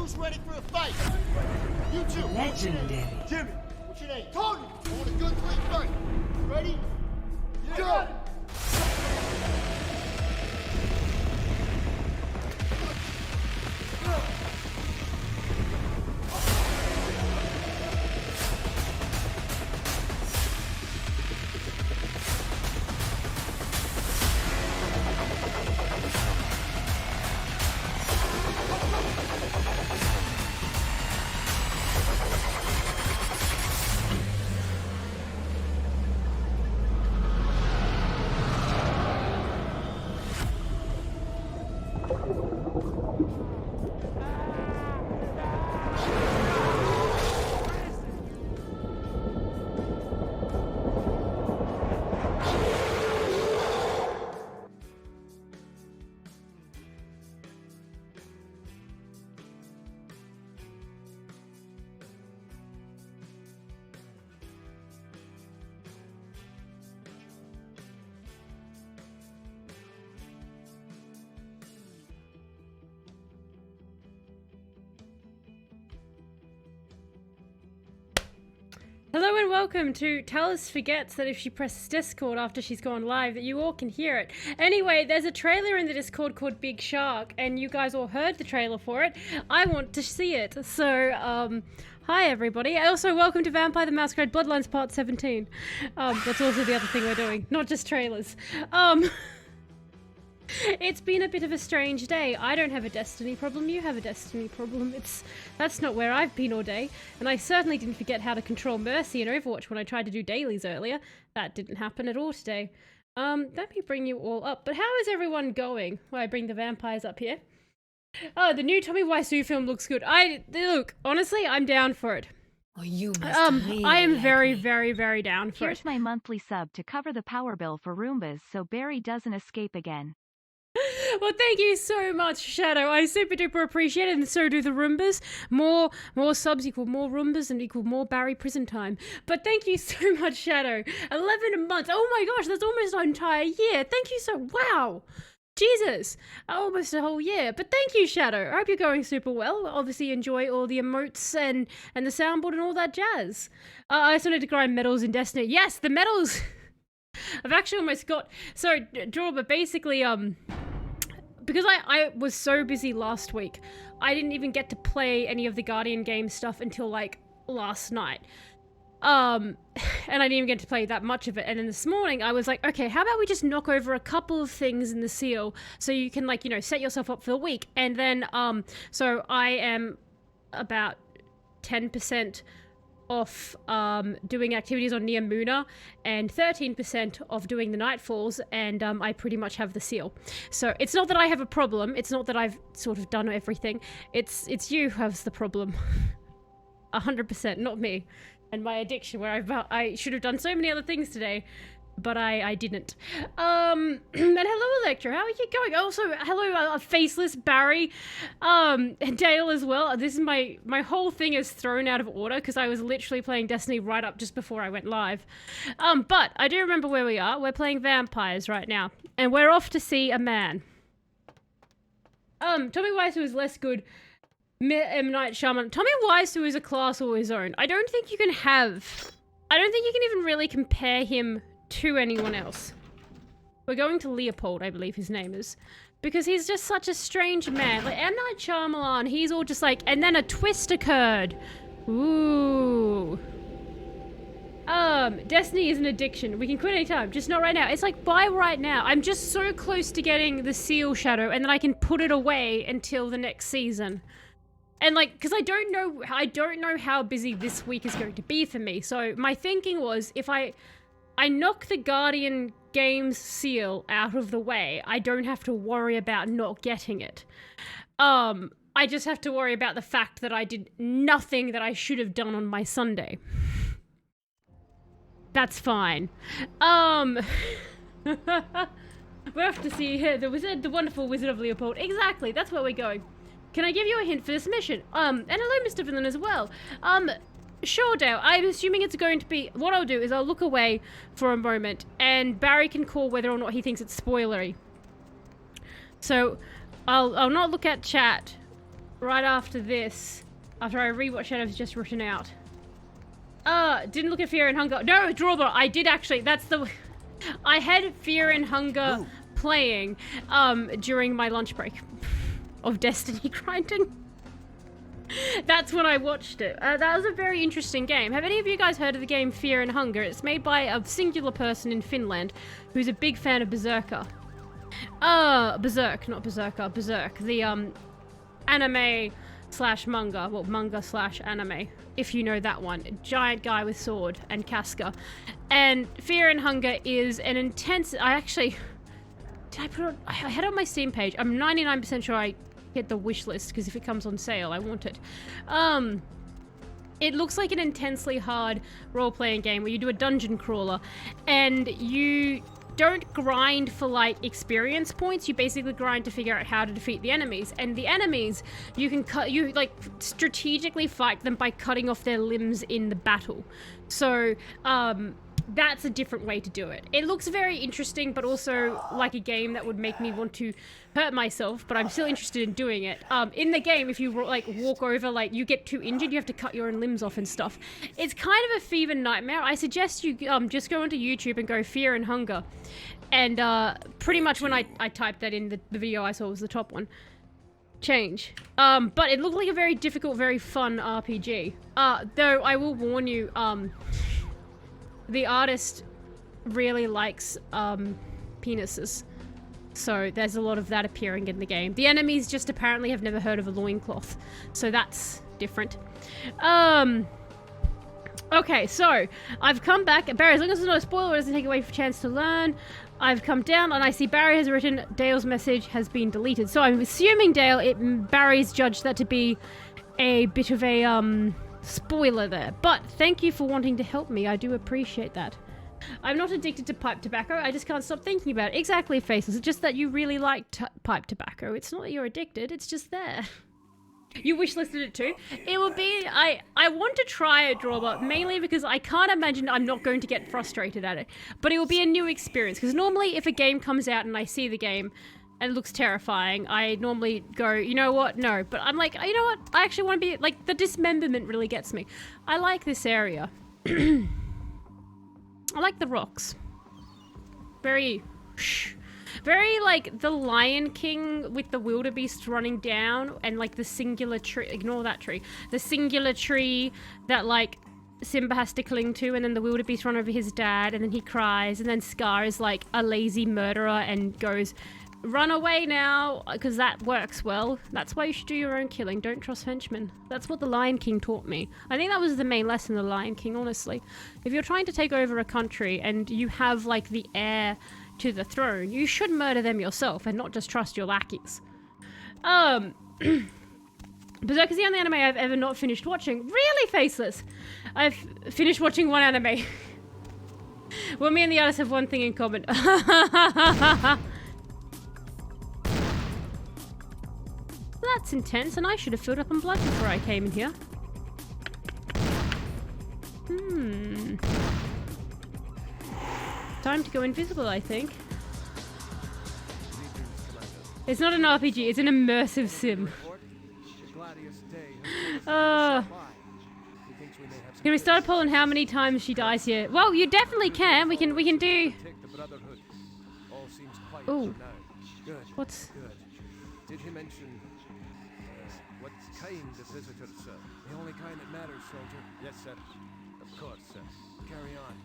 Who's ready for a fight? You two. Legendary. Jimmy. What's your name? Tony. I want a good clean fight. Ready? Go. Hello and welcome to Talus Forgets that if she presses Discord after she's gone live that you all can hear it. Anyway, there's a trailer in the Discord called Big Shark and you guys all heard the trailer for it. I want to see it. So, hi everybody. Also, welcome to Vampire the Masquerade Bloodlines Part 17. That's also the other thing we're doing, not just trailers. It's been a bit of a strange day. I don't have a destiny problem, you have a destiny problem. That's not where I've been all day. And I certainly didn't forget how to control Mercy in Overwatch when I tried to do dailies earlier. That didn't happen at all today. Let me bring you all up. But how is everyone going? While I bring the vampires up here. Oh, the new Tommy Wiseau film looks good. Look, honestly, I'm down for it. Oh, you must really I am like very, me. very down for Here's it. my monthly sub to cover the power bill for Roombas so Barry doesn't escape again. Well, thank you so much, Shadow. I super duper appreciate it, and so do the Roombas. More subs equal more Roombas and equal more Barry prison time. But thank you so much, Shadow. 11 months. Oh my gosh, that's almost an entire year. Thank you so. Wow. Jesus, almost a whole year. But thank you, Shadow. I hope you're going super well. Obviously, enjoy all the emotes and the soundboard and all that jazz. I also need to grind medals in Destiny. Yes, the medals. I've actually almost got. So, Draw, but basically, because I was so busy last week, I didn't even get to play any of the Guardian game stuff until like last night. And I didn't even get to play that much of it. And then this morning I was like, okay, how about we just knock over a couple of things in the seal so you can, like, you know, set yourself up for the week. And then, so I am about 10% off doing activities on Nia Muna and 13% of doing the Nightfalls, and I pretty much have the seal. So it's not that I have a problem, it's not that I've sort of done everything, it's you who has the problem. 100%, not me. And my addiction, where I should have done so many other things today, but I didn't. And hello, Electra, how are you going? Also, hello, Faceless Barry, and Dale as well. This is my whole thing is thrown out of order because I was literally playing Destiny right up just before I went live. But I do remember where we are. We're playing vampires right now, and we're off to see a man. Tommy Wiseau is less good. M. Night Shyamalan. Tommy Wiseau is a class all his own. I don't think you can even really compare him to anyone else. We're going to Leopold, I believe his name is, because he's just such a strange man. Like M. Night Shyamalan, he's all just like, and then a twist occurred. Ooh. Destiny is an addiction. We can quit anytime, just not right now. It's like, buy right now. I'm just so close to getting the seal shadow, and then I can put it away until the next season. And like, because I don't know how busy this week is going to be for me. So my thinking was, if I knock the Guardian Games seal out of the way, I don't have to worry about not getting it. I just have to worry about the fact that I did nothing that I should have done on my Sunday. That's fine. We're off to see the wonderful Wizard of Leopold. Exactly, that's where we're going. Can I give you a hint for this mission? And hello, Mr. Villain, as well. Sure, Dale. I'm assuming it's going to be... What I'll do is I'll look away for a moment, and Barry can call whether or not he thinks it's spoilery. So, I'll not look at chat right after this, after I read what Shadow's just written out. Didn't look at Fear and Hunger. No, Drawbar, I did actually. That's the... I had Fear and Hunger playing during my lunch break of Destiny grinding. That's when I watched it. That was a very interesting game. Have any of you guys heard of the game Fear and Hunger? It's made by a singular person in Finland who's a big fan of Berserker. Berserk, not Berserker. Berserk. The anime slash manga. Well, manga slash anime, if you know that one. A giant guy with sword and casca. And Fear and Hunger is an intense... I actually... Did I put it on... I had it on my Steam page. I'm 99% sure I hit the wish list, because if it comes on sale, I want it. It looks like an intensely hard role-playing game where you do a dungeon crawler, and you don't grind for, like, experience points. You basically grind to figure out how to defeat the enemies. And the enemies, you can strategically fight them by cutting off their limbs in the battle. So, that's a different way to do it. It looks very interesting, but also like a game that would make me want to hurt myself, but I'm still interested in doing it. In the game, if you like walk over, like you get too injured, you have to cut your own limbs off and stuff. It's kind of a fever nightmare. I suggest you just go onto YouTube and go Fear and Hunger. And pretty much when I typed that in, the video I saw was the top one. Change. But it looked like a very difficult, very fun RPG. Though I will warn you, the artist really likes penises, so there's a lot of that appearing in the game. The enemies just apparently have never heard of a loincloth, so that's different. Okay, so I've come back. Barry, as long as there's no spoiler, it doesn't take away from chance to learn. I've come down and I see Barry has written Dale's message has been deleted. So I'm assuming Barry's judged that to be a bit of a spoiler there, but thank you for wanting to help me. I do appreciate that. I'm not addicted to pipe tobacco. I just can't stop thinking about it. Exactly, Faceless. It's just that you really like pipe tobacco. It's not that you're addicted. It's just there. You wishlisted it too. It would be... I want to try it, Drawbar, mainly because I can't imagine I'm not going to get frustrated at it. But it will be a new experience, because normally if a game comes out and I see the game and it looks terrifying, I normally go, you know what? No. But I'm like, you know what? I actually want to be... Like, the dismemberment really gets me. I like this area. I like the rocks. Very like the Lion King with the wildebeest running down and like the singular tree. Ignore that tree. The singular tree that like Simba has to cling to, and then the wildebeest run over his dad, and then he cries, and then Scar is like a lazy murderer and goes, run away now, because that works well. That's why you should do your own killing. Don't trust henchmen. That's what the Lion King taught me. I think that was the main lesson of the Lion King, honestly. If you're trying to take over a country and you have like the heir to the throne, you should murder them yourself and not just trust your lackeys. Berserk is the only anime I've ever not finished watching. Really, Faceless? I've finished watching one anime. Well, me and the artist have one thing in common. That's intense, and I should have filled up on blood before I came in here. Time to go invisible, I think. It's not an RPG, it's an immersive sim. Can we start a poll on how many times she dies here? Well, you definitely can. We can do... Ooh. What's... Did he mention what kind of visitor, sir? The only kind that matters, soldier. Yes, sir. Of course, sir. Carry on.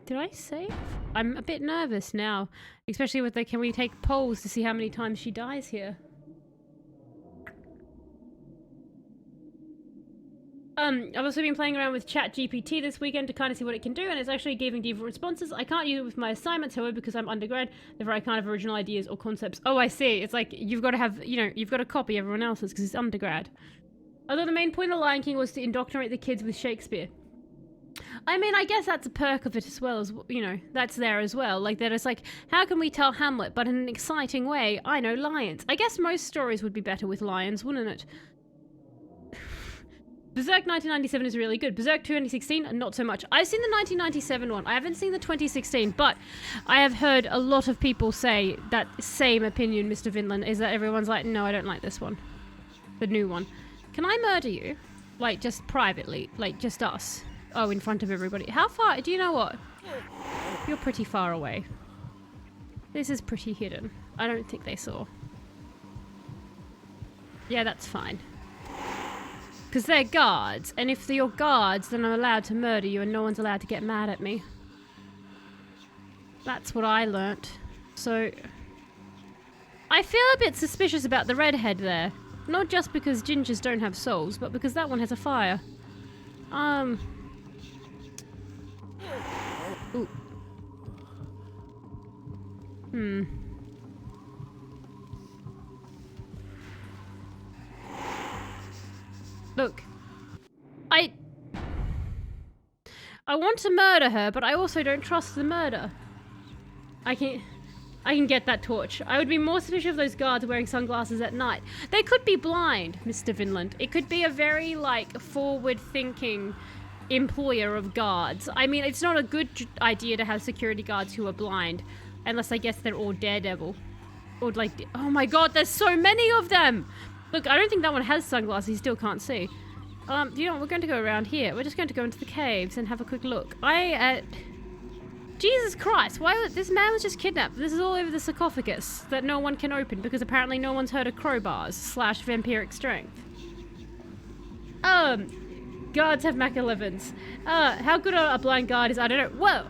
Did I save? I'm a bit nervous now, especially with the can we take polls to see how many times she dies here? I've also been playing around with ChatGPT this weekend to kind of see what it can do, and it's actually giving default responses. I can't use it with my assignments, however, because I'm undergrad, therefore I can't have original ideas or concepts. Oh, I see. It's like you've got to have, you know, you've got to copy everyone else's because it's undergrad. Although the main point of The Lion King was to indoctrinate the kids with Shakespeare. I mean, I guess that's a perk of it as well, as you know, that's there as well. Like that, it's like, how can we tell Hamlet, but in an exciting way? I know lions. I guess most stories would be better with lions, wouldn't it? Berserk 1997 is really good. Berserk 2016, not so much. I've seen the 1997 one. I haven't seen the 2016, but I have heard a lot of people say that same opinion, Mr. Vinland, is that everyone's like, no, I don't like this one. The new one. Can I murder you? Like, just privately. Like, just us. Oh, in front of everybody. How far? Do you know what? You're pretty far away. This is pretty hidden. I don't think they saw. Yeah, that's fine. Because they're guards, and if you're guards, then I'm allowed to murder you and no one's allowed to get mad at me. That's what I learnt. So... I feel a bit suspicious about the redhead there. Not just because gingers don't have souls, but because that one has a fire. Ooh. Look. I want to murder her, but I also don't trust the murder. I can get that torch. I would be more suspicious of those guards wearing sunglasses at night. They could be blind, Mr. Vinland. It could be a very, like, forward-thinking employer of guards. I mean, it's not a good idea to have security guards who are blind. Unless I guess they're all Daredevil. Or, like, oh my god, there's so many of them! Look, I don't think that one has sunglasses. He still can't see. You know what? We're going to go around here. We're just going to go into the caves and have a quick look. Jesus Christ, this man was just kidnapped. This is all over the sarcophagus that no one can open because apparently no one's heard of crowbars / vampiric strength. Guards have Mach 11s. How good a blind guard is, I don't know. Well,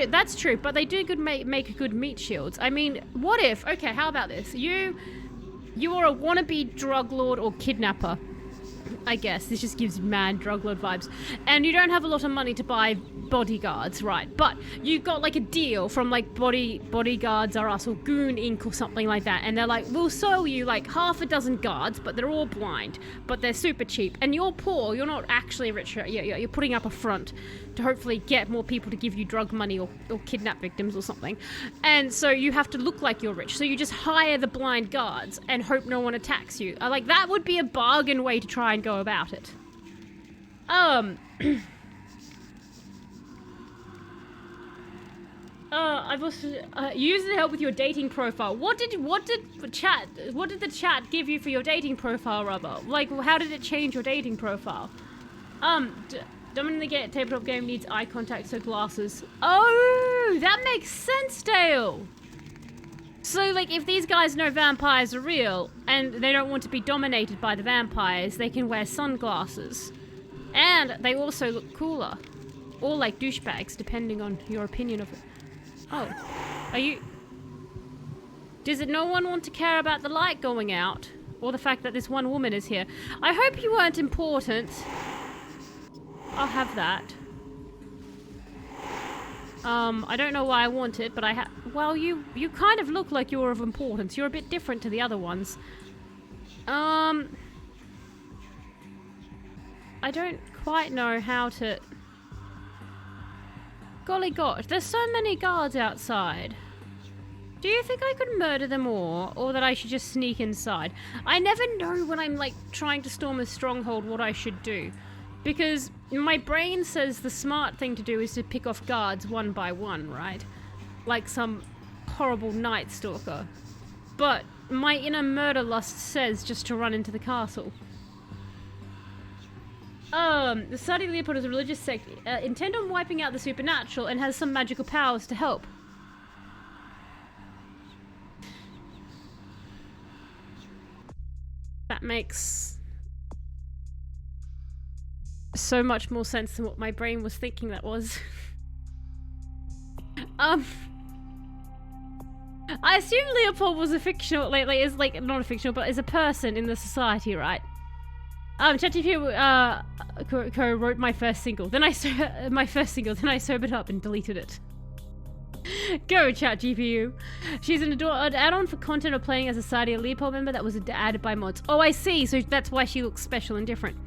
that's true, but they do make good meat shields. I mean, what if, okay, how about this? You are a wannabe drug lord or kidnapper. I guess. This just gives mad drug lord vibes. And you don't have a lot of money to buy bodyguards, right? But you got like a deal from like Bodyguards R Us or Goon Inc. or something like that. And they're like, we'll sell you like half a dozen guards, but they're all blind. But they're super cheap. And you're poor. You're not actually rich. You're putting up a front to hopefully get more people to give you drug money or kidnap victims or something. And so you have to look like you're rich. So you just hire the blind guards and hope no one attacks you. Like, that would be a bargain way to try and go about it. I've also used it to help with your dating profile. What did the chat give you for your dating profile, Rubber? Like, how did it change your dating profile? Dominating the tabletop game needs eye contact, so glasses. Oh, that makes sense, Dale. So, like, if these guys know vampires are real and they don't want to be dominated by the vampires, they can wear sunglasses. And they also look cooler. Or like douchebags, depending on your opinion of it. Oh, are you... Does it no one want to care about the light going out? Or the fact that this one woman is here? I hope you weren't important. I'll have that. I don't know why I want it, but I have... Well, you kind of look like you're of importance. You're a bit different to the other ones. I don't quite know how to... Golly gosh, there's so many guards outside. Do you think I could murder them all, or that I should just sneak inside? I never know when I'm, like, trying to storm a stronghold what I should do. Because my brain says the smart thing to do is to pick off guards one by one, right? Like some horrible night stalker. But my inner murder lust says just to run into the castle. The Society of Leopold is a religious sect intent on wiping out the supernatural and has some magical powers to help. That makes so much more sense than what my brain was thinking that was. I assume Leopold was a fictional, like is like not a fictional, but is a person in the society, right? ChatGPT wrote my first single. Then I sobered up and deleted it. Go, ChatGPU. She's an add-on for content of playing as a Society of Leopold member that was added by mods. Oh, I see. So that's why she looks special and different.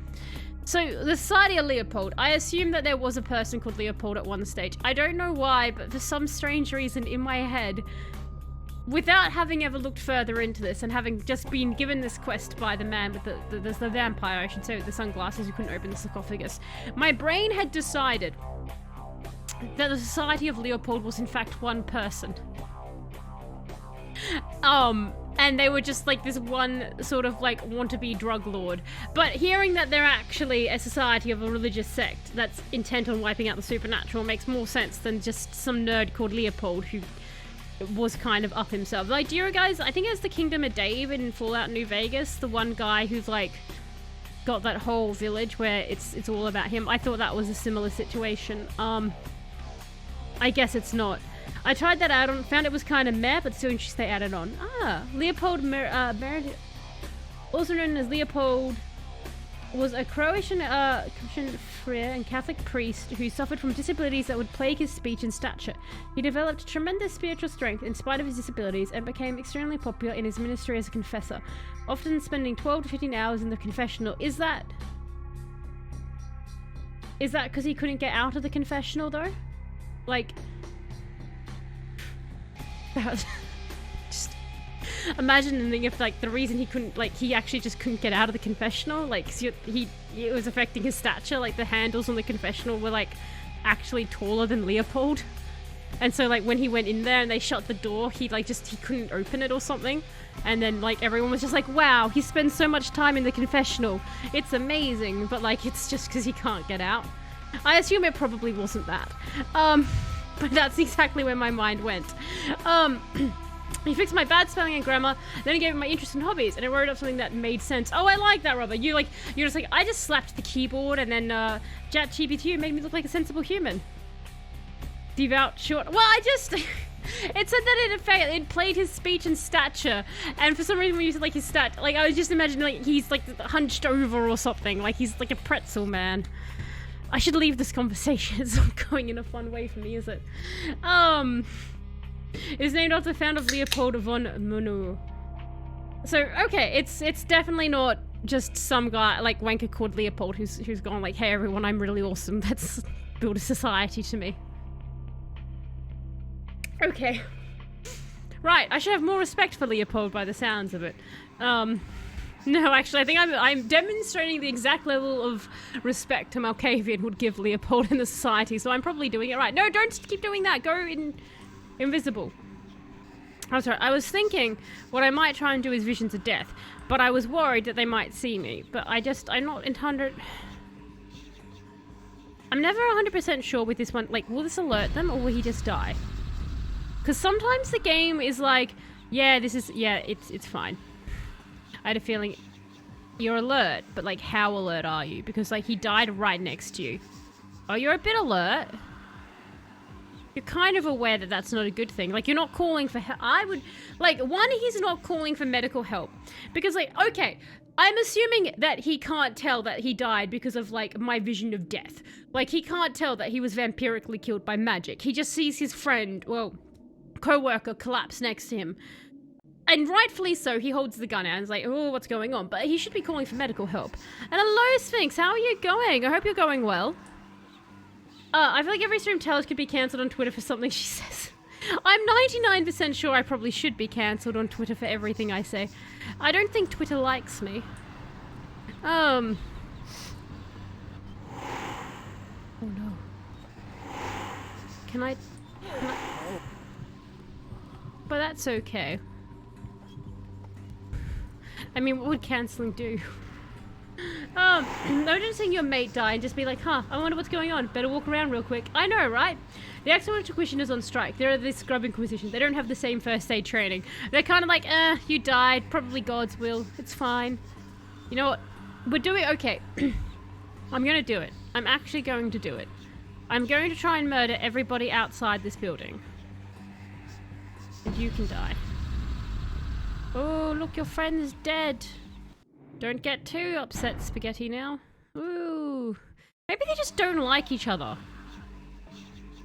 So, the Society of Leopold. I assume that there was a person called Leopold at one stage. I don't know why, but for some strange reason in my head, without having ever looked further into this and having just been given this quest by the man with the vampire, I should say, with the sunglasses who couldn't open the sarcophagus, my brain had decided that the Society of Leopold was in fact one person. And they were just like this one sort of like want-to-be drug lord. But hearing that they're actually a society of a religious sect that's intent on wiping out the supernatural makes more sense than just some nerd called Leopold who was kind of up himself. Like, do you guys, I think it's the Kingdom of Dave in Fallout New Vegas, the one guy who's like got that whole village where it's all about him. I thought that was a similar situation. I guess it's not. I tried that out on, found it was kind of meh, but still interesting they added on. Leopold Meredith, also known as Leopold, was a Croatian friar and Catholic priest who suffered from disabilities that would plague his speech and stature. He developed tremendous spiritual strength in spite of his disabilities and became extremely popular in his ministry as a confessor, often spending 12 to 15 hours in the confessional. Is that because he couldn't get out of the confessional though? Like, just imagining if like the reason he couldn't, like, he actually just couldn't get out of the confessional, like it was affecting his stature, like the handles on the confessional were like actually taller than Leopold, and so like when he went in there and they shut the door, he couldn't open it or something, and then like everyone was just like, wow, he spends so much time in the confessional, it's amazing, but like it's just because he can't get out. I assume it probably wasn't that, but that's exactly where my mind went. He fixed my bad spelling and grammar, then he gave me my interest in hobbies, and I wrote up something that made sense. Oh, I like that, Robert. You're just like, I just slapped the keyboard, and then ChatGPT made me look like a sensible human. Devout short. Well, I just... it said that it played his speech and stature, and for some reason when you said like his like I was just imagining like he's like hunched over or something, like he's like a pretzel man. I should leave this conversation. It's not going in a fun way for me, is it? It is named after the founder of Leopold von Munu. So, okay, it's definitely not just some guy, like wanker called Leopold who's gone like, hey everyone, I'm really awesome. Let's build a society to me. Okay. Right, I should have more respect for Leopold by the sounds of it. No, actually, I think I'm demonstrating the exact level of respect a Malkavian would give Leopold in the society, so I'm probably doing it right. No, don't keep doing that. Go invisible. Oh, sorry. I was thinking what I might try and do is Visions of Death, but I was worried that they might see me. But I'm not in 100... I'm never 100% sure with this one. Like, will this alert them or will he just die? Because sometimes the game is like, yeah, it's fine. I had a feeling you're alert, but like how alert are you? Because like he died right next to you. Oh, you're a bit alert. You're kind of aware that that's not a good thing. Like you're not calling for help. I would, like, one, he's not calling for medical help. Because like, okay, I'm assuming that he can't tell that he died because of like my vision of death. Like he can't tell that he was vampirically killed by magic. He just sees his friend, well, co-worker collapse next to him. And rightfully so, he holds the gun out and is like, oh, what's going on? But he should be calling for medical help. And hello, Sphinx, how are you going? I hope you're going well. I feel like every stream tells could be cancelled on Twitter for something she says. I'm 99% sure I probably should be cancelled on Twitter for everything I say. I don't think Twitter likes me. Oh no. Can I... But that's okay. I mean, what would cancelling do? Noticing your mate die and just be like, huh, I wonder what's going on. Better walk around real quick. I know, right? The Excellent Inquisition is on strike. They're the Scrub Inquisition. They don't have the same first aid training. They're kind of like, you died. Probably God's will. It's fine. You know what? We're doing... Okay. I'm going to do it. I'm actually going to do it. I'm going to try and murder everybody outside this building. And you can die. Oh, look, your friend's dead. Don't get too upset, Spaghetti, now. Ooh. Maybe they just don't like each other.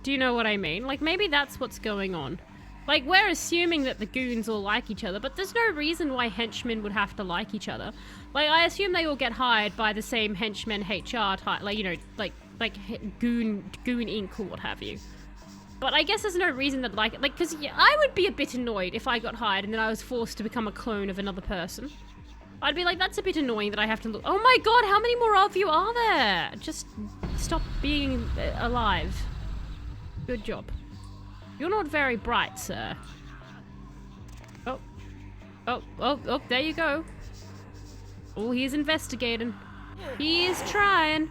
Do you know what I mean? Like, maybe that's what's going on. Like, we're assuming that the goons all like each other, but there's no reason why henchmen would have to like each other. Like, I assume they all get hired by the same henchmen HR type, like, you know, like Goon Inc. or what have you. But I guess there's no reason that like, because I would be a bit annoyed if I got hired and then I was forced to become a clone of another person. I'd be like, that's a bit annoying that I have to look. Oh my god, how many more of you are there? Just stop being alive. Good job. You're not very bright, sir. Oh, there you go. Oh, he's investigating. He's trying.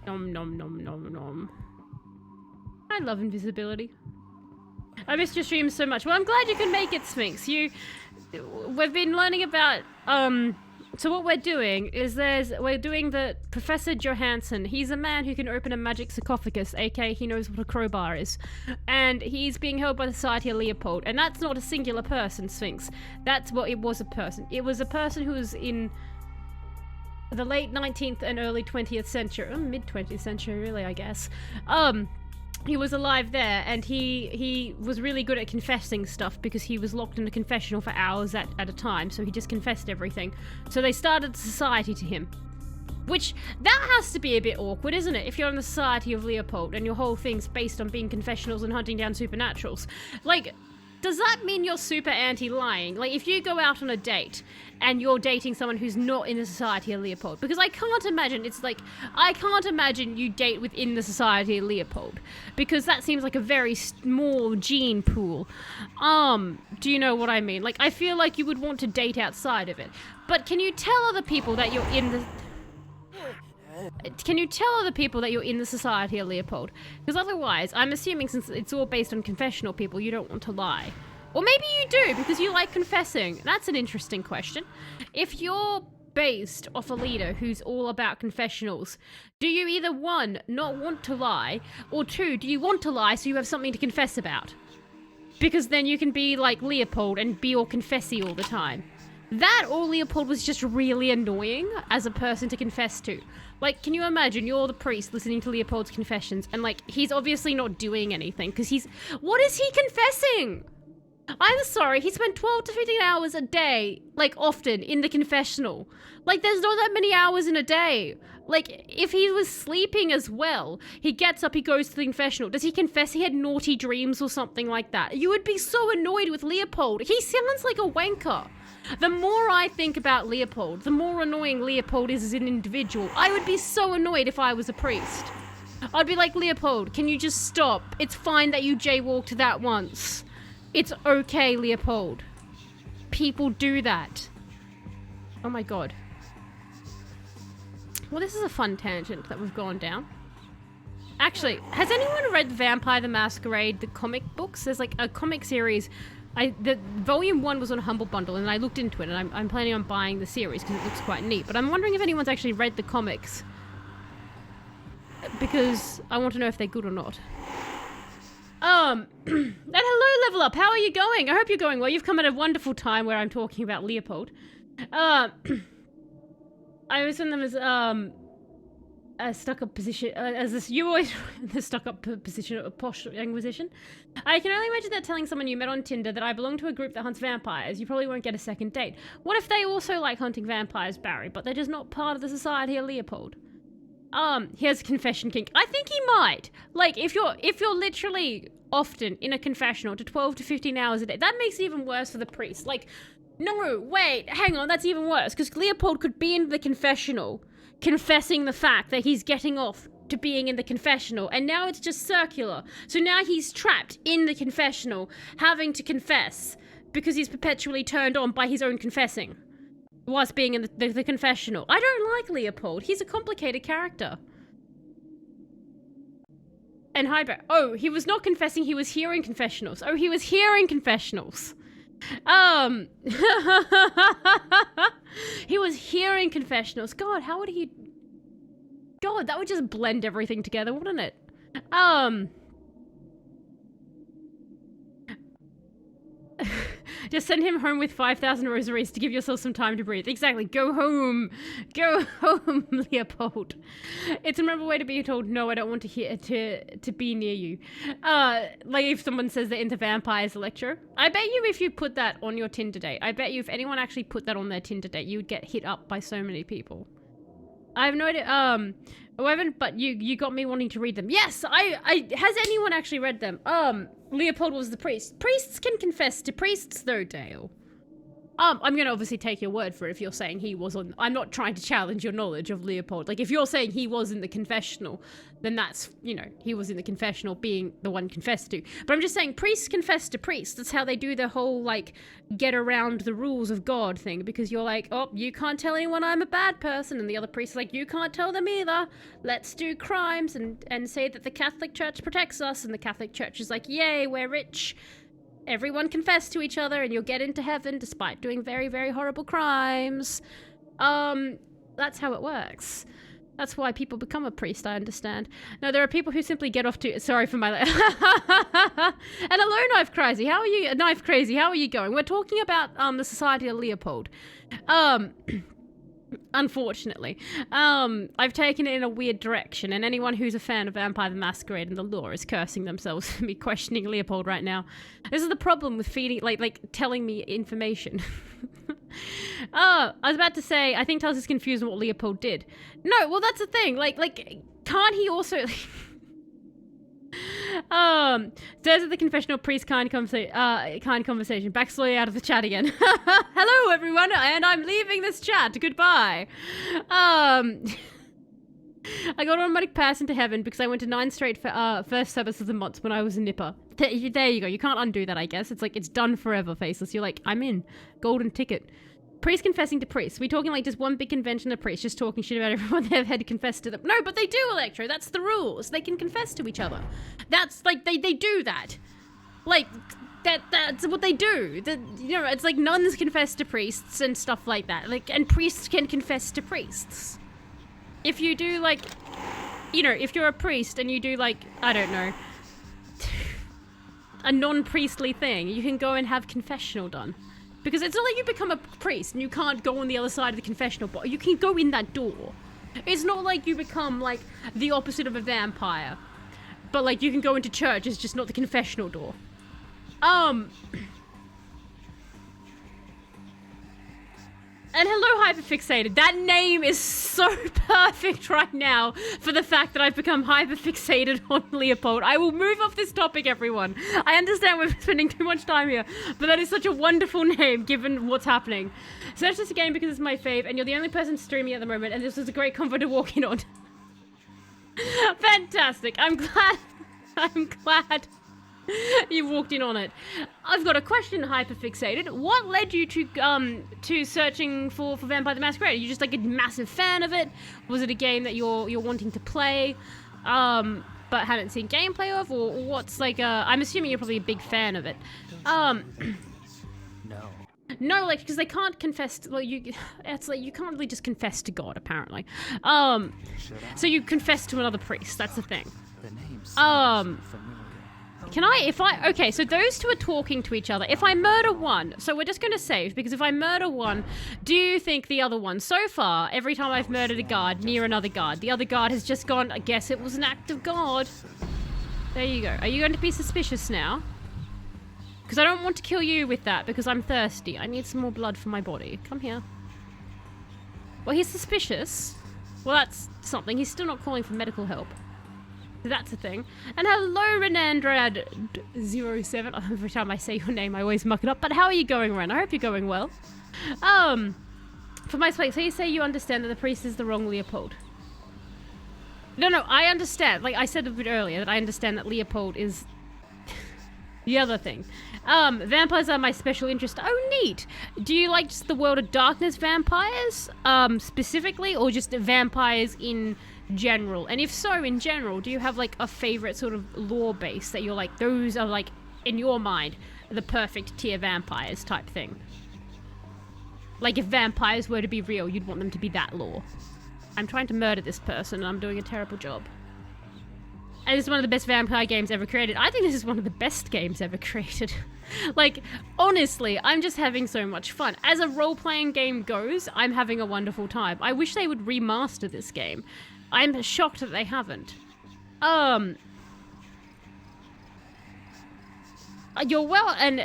Nom nom nom nom nom. I love invisibility. I missed your stream so much. Well, I'm glad you can make it, Sphinx. We've been learning about, so what we're doing is we're doing the Professor Johansson. He's a man who can open a magic sarcophagus, aka he knows what a crowbar is. And he's being held by the Society of Leopold. And that's not a singular person, Sphinx. That's what it was a person. It was a person who was in the late 19th and early 20th century, mid 20th century really, I guess. He was alive there, and he was really good at confessing stuff because he was locked in a confessional for hours at a time, so he just confessed everything. So they started a society to him. Which, that has to be a bit awkward, isn't it? If you're in the Society of Leopold and your whole thing's based on being confessionals and hunting down supernaturals. Like, does that mean you're super anti-lying? Like, if you go out on a date and you're dating someone who's not in the Society of Leopold, because I can't imagine you date within the Society of Leopold, because that seems like a very small gene pool. Do you know what I mean? Like, I feel like you would want to date outside of it. But can you tell other people that you're in the... Can you tell other people that you're in the Society of Leopold? Because otherwise, I'm assuming since it's all based on confessional people, you don't want to lie. Or maybe you do, because you like confessing. That's an interesting question. If you're based off a leader who's all about confessionals, do you either, one, not want to lie, or two, do you want to lie so you have something to confess about? Because then you can be like Leopold and be all confessy all the time. That or Leopold was just really annoying as a person to confess to. Like, can you imagine you're the priest listening to Leopold's confessions and, like, he's obviously not doing anything because what is he confessing? I'm sorry, he spent 12 to 15 hours a day, like, often in the confessional. Like, there's not that many hours in a day. Like, if he was sleeping as well, he gets up, he goes to the confessional. Does he confess he had naughty dreams or something like that? You would be so annoyed with Leopold. He sounds like a wanker. The more I think about Leopold, the more annoying Leopold is as an individual. I would be so annoyed if I was a priest. I'd be like, Leopold, can you just stop? It's fine that you jaywalked that once. It's okay, Leopold. People do that. Oh my god. Well, this is a fun tangent that we've gone down. Actually, has anyone read Vampire the Masquerade, the comic books? There's like a comic series. The volume 1 was on Humble Bundle, and I looked into it, and I'm planning on buying the series because it looks quite neat. But I'm wondering if anyone's actually read the comics, because I want to know if they're good or not. And hello, Level Up. How are you going? I hope you're going well. You've come at a wonderful time where I'm talking about Leopold. I always send them as a stuck-up position, as this, you always the stuck-up position, a posh inquisition. I can only imagine that telling someone you met on Tinder that I belong to a group that hunts vampires. You probably won't get a second date. What if they also like hunting vampires, Barry, but they're just not part of the Society of Leopold? He has a confession kink. I think he might. Like, if you're literally often in a confessional to 12 to 15 hours a day, that makes it even worse for the priest. Like, no, wait, hang on, that's even worse, because Leopold could be in the confessional confessing the fact that he's getting off to being in the confessional, and now it's just circular. So now he's trapped in the confessional, having to confess, because he's perpetually turned on by his own confessing, whilst being in the confessional. I don't like Leopold. He's a complicated character. And Hydra. Oh, he was not confessing, he was hearing confessionals. Oh, he was hearing confessionals. He was hearing confessionals. God, how would he... God, that would just blend everything together, wouldn't it? Just send him home with 5,000 rosaries to give yourself some time to breathe. Exactly. Go home. Go home, Leopold. It's a memorable way to be told, no, I don't want to be near you. Like if someone says they're into vampires, Electro. I bet you if you put that on your Tinder date, I bet you if anyone actually put that on their Tinder date, you would get hit up by so many people. I have no idea. I haven't, but you got me wanting to read them. Yes, I has anyone actually read them? Leopold was the priest. Priests can confess to priests, though, Dale. I'm gonna obviously take your word for it if you're saying he was on. I'm not trying to challenge your knowledge of Leopold. Like, if you're saying he was in the confessional, then that's, you know, he was in the confessional being the one confessed to. But I'm just saying, priests confess to priests. That's how they do their whole, like, get around the rules of God thing. Because you're like, oh, you can't tell anyone I'm a bad person. And the other priest is like, you can't tell them either. Let's do crimes and say that the Catholic Church protects us. And the Catholic Church is like, yay, we're rich. Everyone confess to each other and you'll get into heaven despite doing very, very horrible crimes. That's how it works. That's why people become a priest, I understand. No, there are people who simply get off to... Sorry for my... And hello, Knife Crazy. How are you? Knife Crazy, how are you going? We're talking about the Society of Leopold. Unfortunately. I've taken it in a weird direction, and anyone who's a fan of Vampire the Masquerade and the lore is cursing themselves for me questioning Leopold right now. This is the problem with feeding, like telling me information. I was about to say, I think Tels is confused on what Leopold did. No, well, that's the thing. Like, can't he also... Says at the confessional priest kind conversation. Backstory out of the chat again. Hello everyone, and I'm leaving this chat. Goodbye. I got automatic pass into heaven because I went to 9 straight first service of the month when I was a nipper. There you go. You can't undo that, I guess. It's like, it's done forever, Faceless. You're like, I'm in. Golden ticket. Priest confessing to priests. We talking like just one big convention of priests just talking shit about everyone they've had to confess to them. No, but they do, Electro. That's the rules. They can confess to each other. That's like, they do that. Like, that's what they do. You know, it's like nuns confess to priests and stuff like that. Like, and priests can confess to priests. If you do, like, you know, if you're a priest and you do, like, I don't know, a non-priestly thing, you can go and have confessional done. Because it's not like you become a priest and you can't go on the other side of the confessional box. You can go in that door. It's not like you become, like, the opposite of a vampire. But, like, you can go into church, it's just not the confessional door. And hello, Hyperfixated. That name is so perfect right now for the fact that I've become hyperfixated on Leopold. I will move off this topic, everyone. I understand we're spending too much time here, but that is such a wonderful name given what's happening. Search this game because it's my fave, and you're the only person streaming at the moment, and this is a great convo to walk in on. Fantastic. I'm glad you walked in on it. I've got a question, Hyperfixated. What led you to searching for Vampire the Masquerade? Are you just like a massive fan of it? Was it a game that you're wanting to play, but hadn't seen gameplay of, or what's like? I'm assuming you're probably a big fan of it. No, like, because they can't confess to, well, it's like you can't really just confess to God, apparently. So you confess to another priest. That's the thing. Okay, so those two are talking to each other. If I murder one, so we're just going to save, because if I murder one, do you think the other one, so far, every time I've murdered a guard near another guard, the other guard has just gone, I guess it was an act of God. There you go. Are you going to be suspicious now? Because I don't want to kill you with that, because I'm thirsty. I need some more blood for my body. Come here. Well, he's suspicious. Well, that's something. He's still not calling for medical help. That's a thing. And hello, Renandrad07. Every time I say your name, I always muck it up. But how are you going, Ren? I hope you're going well. For my sake, so you say you understand that the priest is the wrong Leopold. No, I understand. Like I said a bit earlier, that I understand that Leopold is the other thing. Vampires are my special interest. Oh, neat. Do you like just the World of Darkness vampires, specifically, or just vampires in general? And if so, in general, do you have like a favorite sort of lore base that you're like, those are like, in your mind, the perfect tier vampires type thing? Like if vampires were to be real, you'd want them to be that lore. I'm trying to murder this person and I'm doing a terrible job. And this is one of the best vampire games ever created. I think this is one of the best games ever created. Like, honestly, I'm just having so much fun. As a role-playing game goes, I'm having a wonderful time. I wish they would remaster this game. I'm shocked that they haven't. You're well, and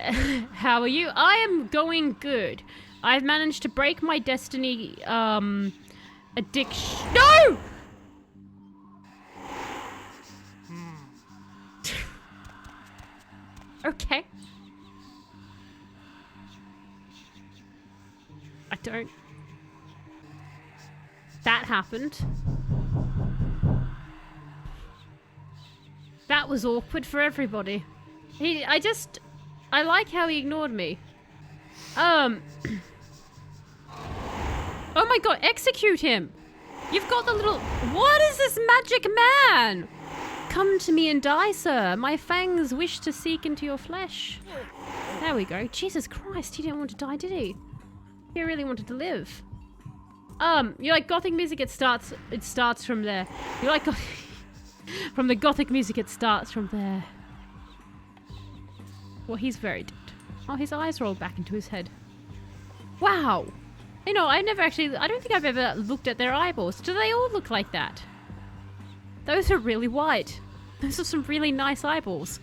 how are you? I am going good. I've managed to break my destiny, addiction. No! Okay. I don't. That happened. That was awkward for everybody. I like how he ignored me. Oh my god, execute him! You've got the little... What is this magic man? Come to me and die, sir. My fangs wish to seek into your flesh. There we go. Jesus Christ, he didn't want to die, did he? He really wanted to live. You like gothic music? It starts from there. You like from the gothic music, it starts from there. Well, he's very dead. Oh, his eyes rolled back into his head. Wow. You know, I don't think I've ever looked at their eyeballs. Do they all look like that? Those are really white. Those are some really nice eyeballs.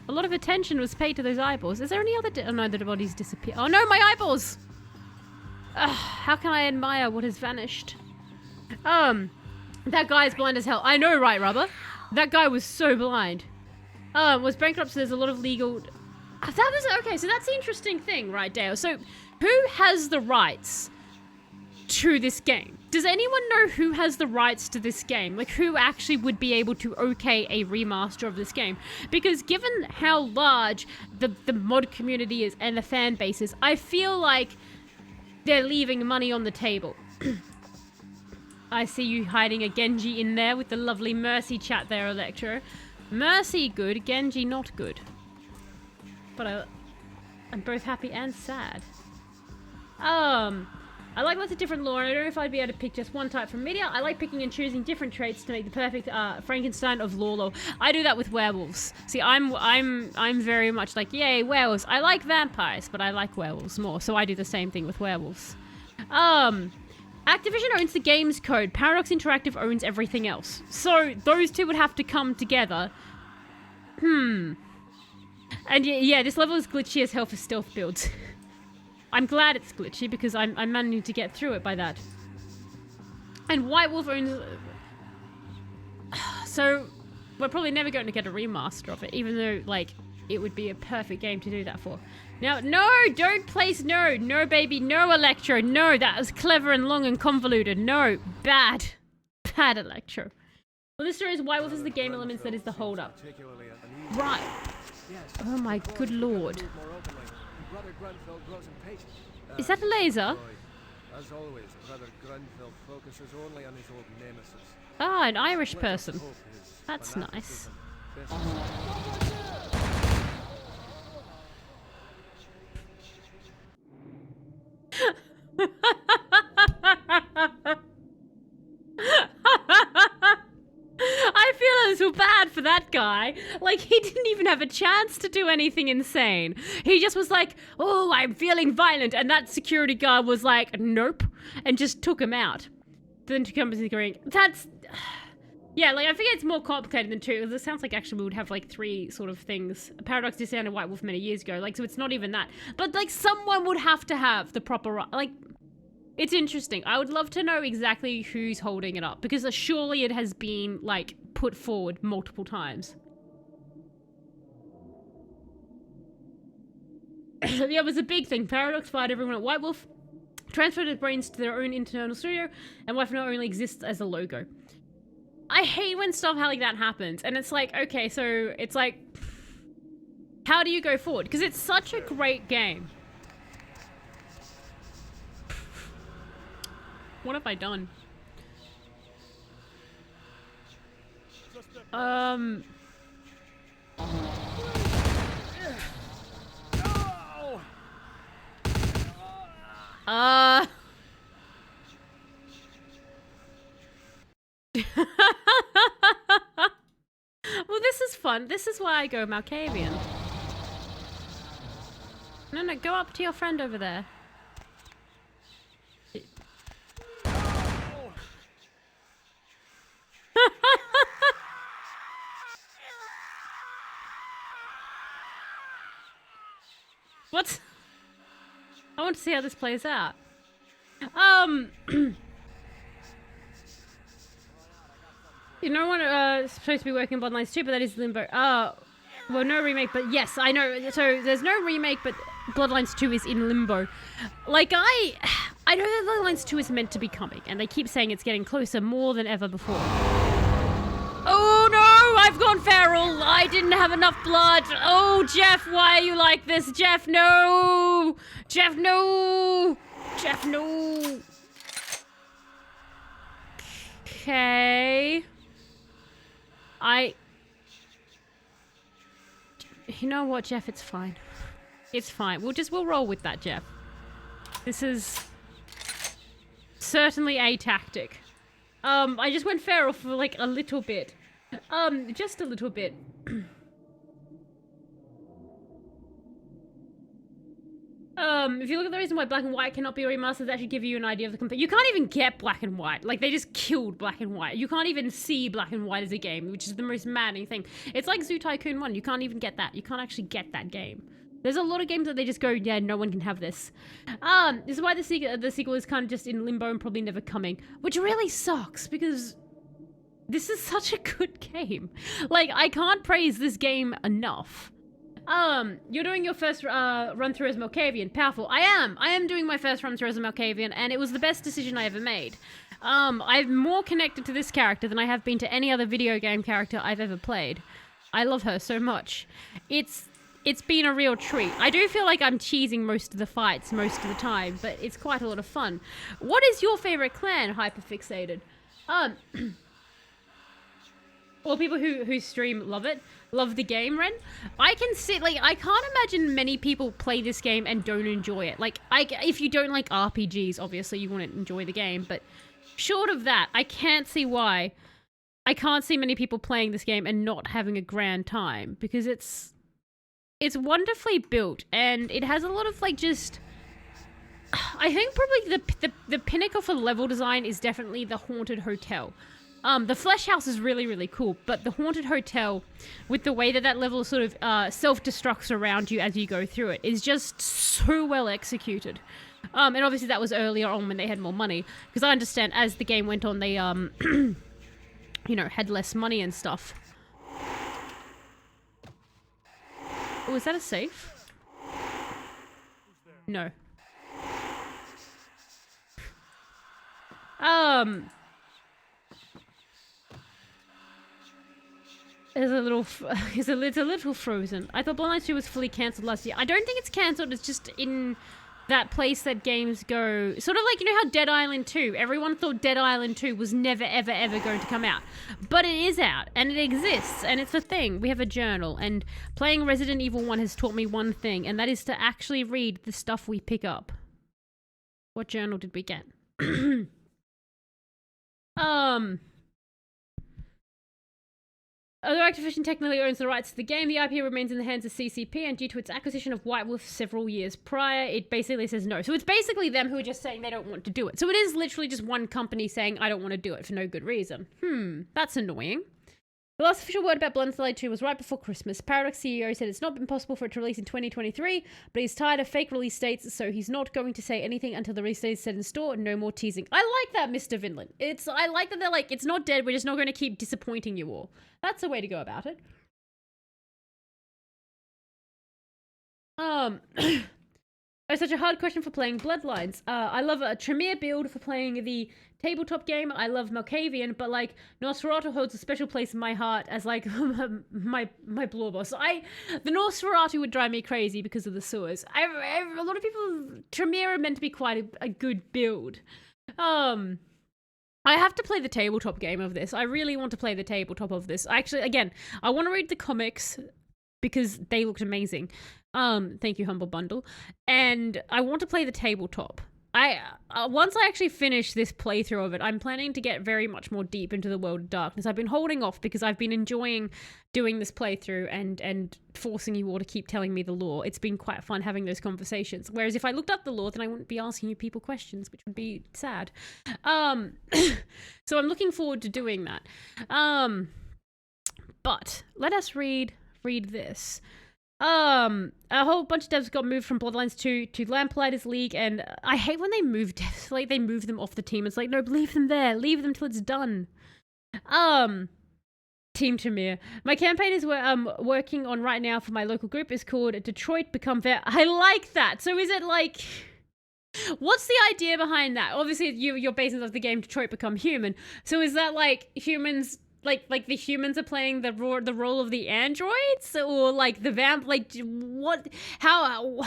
A lot of attention was paid to those eyeballs. Is there any other... Oh no, the body's disappeared. Oh no, my eyeballs! Ugh, how can I admire what has vanished? That guy's blind as hell. I know, right, Rubber? That guy was so blind. Was bankrupt, so there's a lot of legal... That was... Okay, so that's the interesting thing, right, Dale? So, who has the rights to this game? Does anyone know who has the rights to this game? Like, who actually would be able to okay a remaster of this game? Because given how large the mod community is and the fan base is, I feel like they're leaving money on the table. I see you hiding a Genji in there with the lovely Mercy chat there, Electro. Mercy good, Genji not good. But I'm both happy and sad. I like lots of different lore, and I don't know if I'd be able to pick just one type from media. I like picking and choosing different traits to make the perfect Frankenstein of lore. I do that with werewolves. See, I'm very much like, yay, werewolves. I like vampires, but I like werewolves more, so I do the same thing with werewolves. Activision owns the game's code. Paradox Interactive owns everything else. So those two would have to come together. And yeah, this level is glitchy as hell for stealth builds. I'm glad it's glitchy because I'm managing to get through it by that. And White Wolf owns... So, we're probably never going to get a remaster of it, even though, like, it would be a perfect game to do that for. Now, no! Don't place no! No, baby, no, Electro! No, that was clever and long and convoluted. No! Bad. Bad, Electro. Well, this story is White Wolf is the game elements that is the hold-up. Right. Oh my good lord. Is that a laser? As always, Brother Grunfeld focuses only on his old nemesis. Ah, an Irish person. That's nice. I feel a little bad for that guy. Like, he didn't even have a chance to do anything insane. He just was like, oh, I'm feeling violent. And that security guard was like, nope. And just took him out. Then to come going, that's... Yeah, like, I think it's more complicated than two. It sounds like actually we would have, like, three sort of things. Paradox dissounded White Wolf many years ago. Like, so it's not even that. But, like, someone would have to have the proper... Like... It's interesting. I would love to know exactly who's holding it up, because surely it has been, like, put forward multiple times. Yeah, it was a big thing. Paradox fired everyone at White Wolf, transferred his brains to their own internal studio, and White Wolf now only exists as a logo. I hate when stuff like that happens, and it's like, okay, so it's like, how do you go forward? Because it's such a great game. What have I done? Well, this is fun. This is why I go Malkavian. No, go up to your friend over there. What? I want to see how this plays out. You know what? Supposed to be working on Bloodlines 2, but that is Limbo. Well, no remake, but yes, I know. So there's no remake, but Bloodlines 2 is in limbo. Like, I know that Bloodlines 2 is meant to be coming, and they keep saying it's getting closer more than ever before. Oh no, I've gone feral. I didn't have enough blood. Oh, Jeff, why are you like this? Jeff, no. Jeff, no. Jeff, no. Okay. You know what, Jeff? It's fine. It's fine. We'll roll with that, Jeff. This is certainly a tactic. I just went feral for like a little bit. Just a little bit. If you look at the reason why black and white cannot be remastered, that should give you an idea of the you can't even get black and white. Like, they just killed black and white. You can't even see black and white as a game, which is the most maddening thing. It's like Zoo Tycoon 1. You can't even get that. You can't actually get that game. There's a lot of games that they just go, yeah, no one can have this. This is why the sequel is kind of just in limbo and probably never coming, which really sucks because this is such a good game. Like, I can't praise this game enough. You're doing your first run through as Malkavian. Powerful. I am doing my first run through as a Malkavian, and it was the best decision I ever made. I'm more connected to this character than I have been to any other video game character I've ever played. I love her so much. It's been a real treat. I do feel like I'm cheesing most of the fights most of the time, but it's quite a lot of fun. What is your favorite clan, Hyperfixated? Well, people who stream love it. Love the game, Ren. I can sit, like, I can't imagine many people play this game and don't enjoy it. Like, if you don't like RPGs, obviously you wouldn't enjoy the game, but short of that, I can't see why. I can't see many people playing this game and not having a grand time, because it's wonderfully built, and it has a lot of, like, just... I think probably the pinnacle for level design is definitely the Haunted Hotel. The Flesh House is really, really cool, but the Haunted Hotel, with the way that level sort of self-destructs around you as you go through it, is just so well executed. And obviously that was earlier on when they had more money, because I understand as the game went on, they, you know, had less money and stuff. Oh, is that a safe? No. It's a little frozen. I thought Bloodlines 2 was fully cancelled last year. I don't think it's cancelled. It's just in that place that games go. Sort of like, you know how Dead Island 2. Everyone thought Dead Island 2 was never, ever, ever going to come out. But it is out, and it exists, and it's a thing. We have a journal, and playing Resident Evil 1 has taught me one thing, and that is to actually read the stuff we pick up. What journal did we get? Although Activision technically owns the rights to the game, the IP remains in the hands of CCP, and due to its acquisition of White Wolf several years prior, it basically says no. So it's basically them who are just saying they don't want to do it. So it is literally just one company saying, I don't want to do it for no good reason. That's annoying. The last official word about Bloodlines 2 was right before Christmas. Paradox CEO said it's not been possible for it to release in 2023, but he's tired of fake release dates, so he's not going to say anything until the release date is set in store. No more teasing. I like that, Mr. Vinland. I like that they're like, it's not dead, we're just not going to keep disappointing you all. That's the way to go about it. It's such a hard question for playing Bloodlines. I love a Tremere build for playing the tabletop game. I love Malkavian, but like Nosferatu holds a special place in my heart as like my blue boss. The Nosferatu would drive me crazy because of the sewers. A lot of people, Tremere are meant to be quite a good build. I have to play the tabletop game of this. I really want to play the tabletop of this. Actually, again, I want to read the comics because they looked amazing. Thank you, Humble Bundle. And I want to play the tabletop. Once I actually finish this playthrough of it, I'm planning to get very much more deep into the World of Darkness. I've been holding off because I've been enjoying doing this playthrough and forcing you all to keep telling me the lore. It's been quite fun having those conversations. Whereas if I looked up the lore, then I wouldn't be asking you people questions, which would be sad. So I'm looking forward to doing that. But let us read this. A whole bunch of devs got moved from Bloodlines 2 to Lamplighters League, and I hate when they move devs, like they move them off the team. It's like, no, leave them there, leave them till it's done. Team Tamir. My campaign is working on right now for my local group is called Detroit Become Fair. I like that. So is it like... What's the idea behind that? Obviously, you're basing off the game Detroit Become Human. So is that like humans... Like the humans are playing the role of the androids, or like the vamp? Like what? How?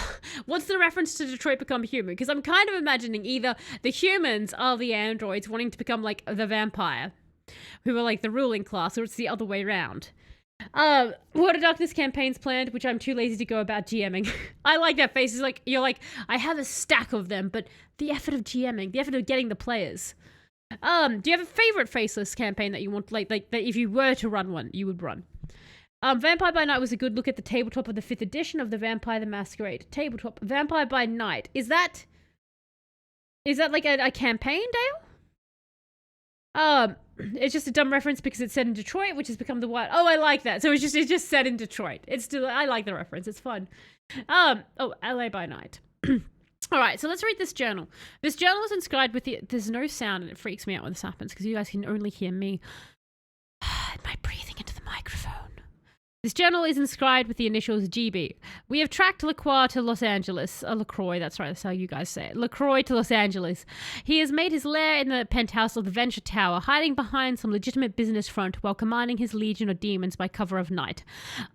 What's the reference to Detroit Become Human? Because I'm kind of imagining either the humans are the androids wanting to become like the vampire, who are like the ruling class, or it's the other way around. Water Darkness campaigns planned, which I'm too lazy to go about GMing. I like that face. It's like you're like I have a stack of them, but the effort of GMing, the effort of getting the players. Do you have a favorite faceless campaign that you want, like that if you were to run one, you would run? Vampire by Night was a good look at the tabletop of the 5th edition of the Vampire the Masquerade tabletop. Vampire by Night, is that like a campaign, Dale? It's just a dumb reference because it's set in Detroit, which has become the what? Oh, I like that. So it's just set in Detroit. It's still, I like the reference. It's fun. LA by Night. All right, so let's read this journal. This journal is inscribed with there's no sound, and it freaks me out when this happens because you guys can only hear me. Am I breathing into the microphone? This journal is inscribed with the initials GB. We have tracked LaCroix to Los Angeles. LaCroix, that's right, that's how you guys say it. LaCroix to Los Angeles. He has made his lair in the penthouse of the Venture Tower, hiding behind some legitimate business front while commanding his legion of demons by cover of night.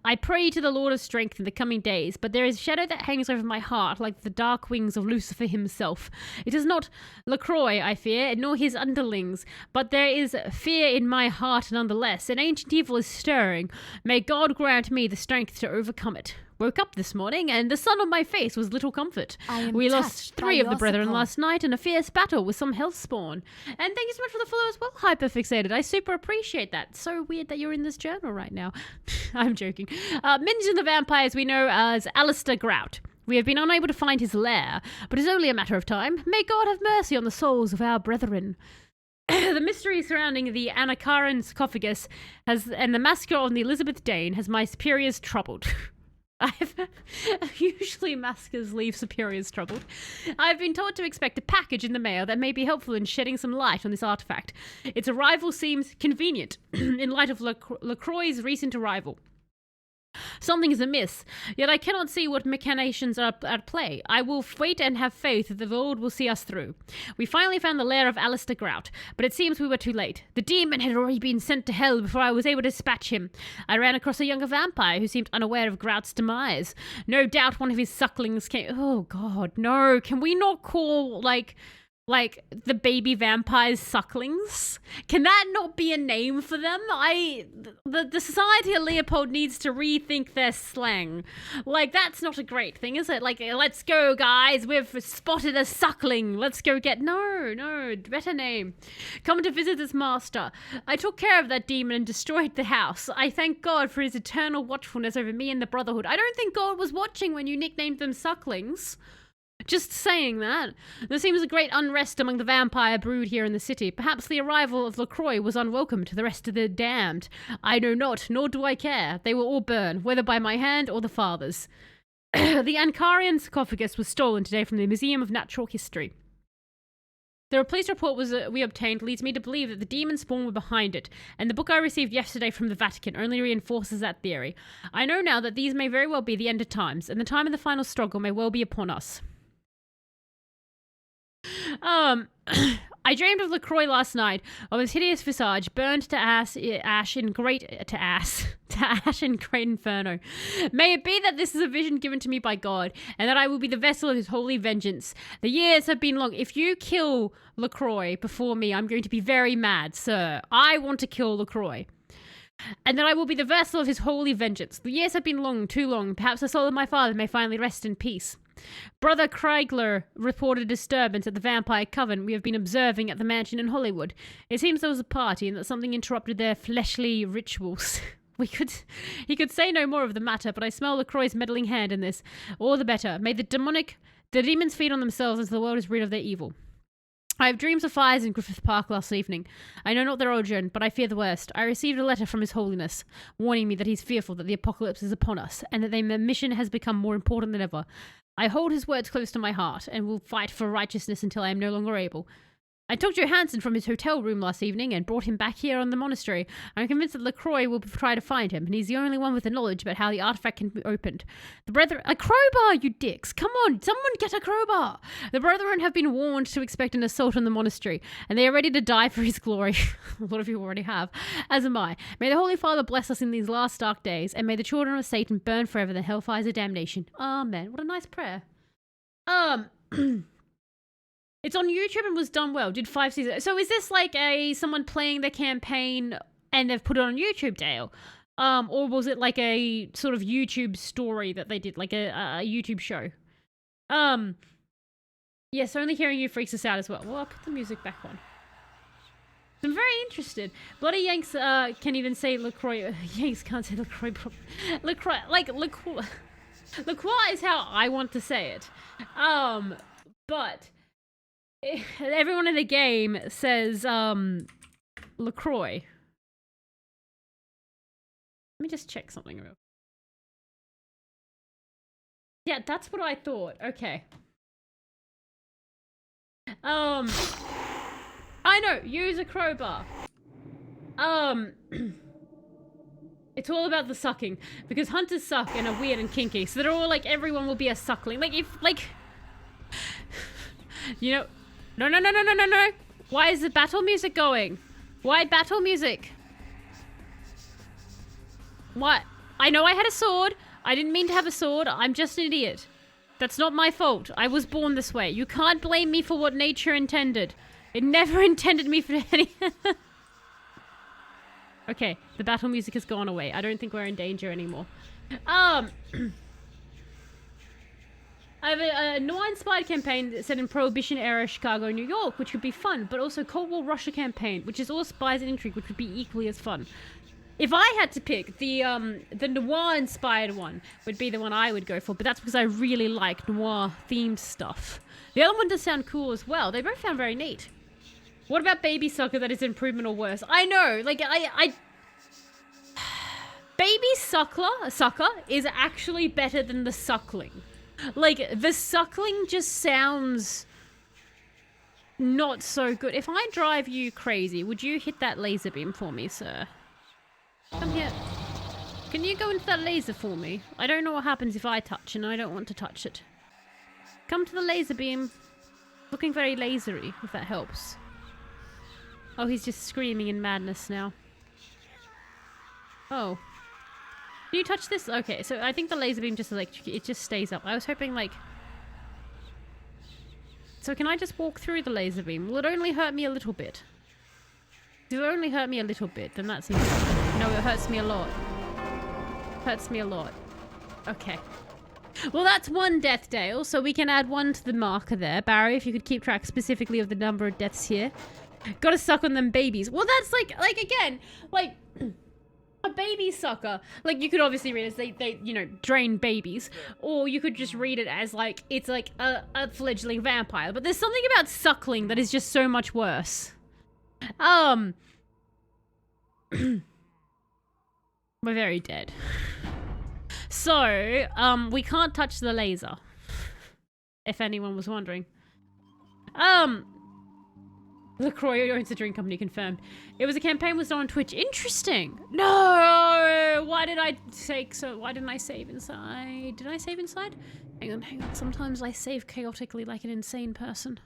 I pray to the Lord of Strength in the coming days, but there is a shadow that hangs over my heart like the dark wings of Lucifer himself. It is not LaCroix, I fear, nor his underlings, but there is fear in my heart nonetheless. An ancient evil is stirring. May God grant me the strength to overcome it. Woke up this morning, and the sun on my face was little comfort. We lost 3 of the brethren last night in a fierce battle with some hellspawn. And thank you so much for the follow as well, Hyperfixated. I super appreciate that. So weird that you're in this journal right now. I'm joking. Minions and the vampires we know as Alistair Grout. We have been unable to find his lair, but it's only a matter of time. May God have mercy on the souls of our brethren. The mystery surrounding the Anakaran sarcophagus and the massacre on the Elizabeth Dane has my superiors troubled. Usually massacres leave superiors troubled. I've been told to expect a package in the mail that may be helpful in shedding some light on this artifact. Its arrival seems convenient in light of LaCroix's recent arrival. Something is amiss, yet I cannot see what machinations are at play. I will wait and have faith that the Lord will see us through. We finally found the lair of Alistair Grout, but it seems we were too late. The demon had already been sent to hell before I was able to dispatch him. I ran across a younger vampire who seemed unaware of Grout's demise. No doubt one of his sucklings came... Oh, God, no. Can we not call, like the baby vampires sucklings? Can that not be a name for them? The Society of Leopold needs to rethink their slang. Like, that's not a great thing, is it? Like, let's go, guys, we've spotted a suckling, let's go get... No, better name. Come to visit this master. I took care of that demon and destroyed the house. I thank God for his eternal watchfulness over me and the Brotherhood. I don't think God was watching when you nicknamed them sucklings. Just saying that. There seems a great unrest among the vampire brood here in the city. Perhaps the arrival of LaCroix was unwelcome to the rest of the damned. I know not, nor do I care. They will all burn, whether by my hand or the father's. The Ankarian sarcophagus was stolen today from the Museum of Natural History. The police report we obtained leads me to believe that the demon spawn were behind it, and the book I received yesterday from the Vatican only reinforces that theory. I know now that these may very well be the end of times, and the time of the final struggle may well be upon us. I dreamed of LaCroix last night, of his hideous visage burned to ash in great inferno. May it be that this is a vision given to me by God, and that I will be the vessel of his holy vengeance. The years have been long. If you kill LaCroix before me, I'm going to be very mad, sir. I want to kill LaCroix. And that I will be the vessel of his holy vengeance. The years have been long, too long. Perhaps the soul of my father may finally rest in peace. Brother Kreigler reported a disturbance at the Vampire Coven we have been observing at the mansion in Hollywood. It seems there was a party and that something interrupted their fleshly rituals. He could say no more of the matter, but I smell LaCroix's meddling hand in this. All the better. May the demons feed on themselves as the world is rid of their evil. I have dreams of fires in Griffith Park last evening. I know not their origin, but I fear the worst. I received a letter from His Holiness, warning me that he's fearful that the apocalypse is upon us, and that their mission has become more important than ever. I hold his words close to my heart, and will fight for righteousness until I am no longer able. I took Johansson from his hotel room last evening and brought him back here on the monastery. I'm convinced that LaCroix will try to find him, and he's the only one with the knowledge about how the artifact can be opened. The brethren— a crowbar, you dicks! Come on, someone get a crowbar! The brethren have been warned to expect an assault on the monastery, and they are ready to die for his glory. A lot of you already have, as am I. May the Holy Father bless us in these last dark days, and may the children of Satan burn forever in the hellfires of damnation. Amen. What a nice prayer. It's on YouTube and was done well. Did 5 seasons. So is this like someone playing the campaign and they've put it on YouTube, Dale? Or was it like a sort of YouTube story that they did, like a YouTube show? Yes, only hearing you freaks us out as well. Well, I'll put the music back on. I'm very interested. Bloody Yanks can even say LaCroix. Yanks can't say LaCroix. LaCroix, like LaCroix. LaCroix is how I want to say it. But everyone in the game says LaCroix. Let me just check something real. Yeah, that's what I thought. Okay. I know, use a crowbar. It's all about the sucking, because hunters suck and are weird and kinky, so they're all like, everyone will be a suckling. Like, if, like, you know, no. Why is the battle music going? Why battle music? What? I know I had a sword. I didn't mean to have a sword. I'm just an idiot. That's not my fault. I was born this way. You can't blame me for what nature intended. It never intended me for any... Okay, the battle music has gone away. I don't think we're in danger anymore. I have a noir-inspired campaign set in Prohibition-era Chicago, New York, which would be fun, but also Cold War Russia campaign, which is all spies and intrigue, which would be equally as fun. If I had to pick, the noir-inspired one would be the one I would go for, but that's because I really like noir-themed stuff. The other one does sound cool as well. They both sound very neat. What about Baby Sucker that is improvement or worse? I know, like, Baby Sucker is actually better than the Suckling. Like, the Suckling just sounds not so good. If I drive you crazy, would you hit that laser beam for me, sir? Come here. Can you go into that laser for me? I don't know what happens if I touch, and I don't want to touch it. Come to the laser beam. Looking very lasery, if that helps. Oh, he's just screaming in madness now. Oh. Can you touch this? Okay, so I think the laser beam just it just stays up. I was hoping, like... So can I just walk through the laser beam? Will it only hurt me a little bit? If it only hurt me a little bit, then that seems... No, it hurts me a lot. Hurts me a lot. Okay. Well, that's one death, Dale, so we can add one to the marker there. Barry, if you could keep track specifically of the number of deaths here. Gotta suck on them babies. Well, that's like again, like... A baby sucker. Like, you could obviously read it as they you know, drain babies. Or you could just read it as, like, it's like a fledgling vampire. But there's something about suckling that is just so much worse. We're very dead. So, we can't touch the laser. If anyone was wondering. LaCroix owns a drink company, confirmed. It was a campaign was done on Twitch. Interesting. No! Why didn't I save inside? Did I save inside? Hang on. Sometimes I save chaotically like an insane person.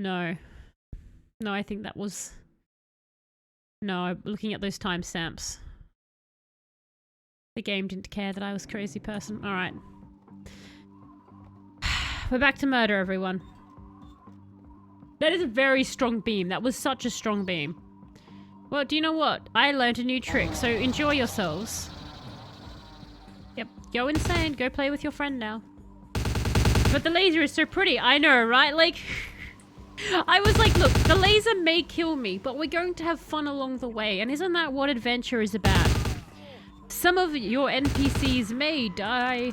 No. No, I think that was... No, I'm looking at those timestamps. The game didn't care that I was a crazy person. Alright. We're back to murder, everyone. That is a very strong beam. That was such a strong beam. Well, do you know what? I learned a new trick, so enjoy yourselves. Yep, go insane. Go play with your friend now. But the laser is so pretty. I know, right? Like, I was like, look, the laser may kill me, but we're going to have fun along the way. And isn't that what adventure is about? Some of your NPCs may die.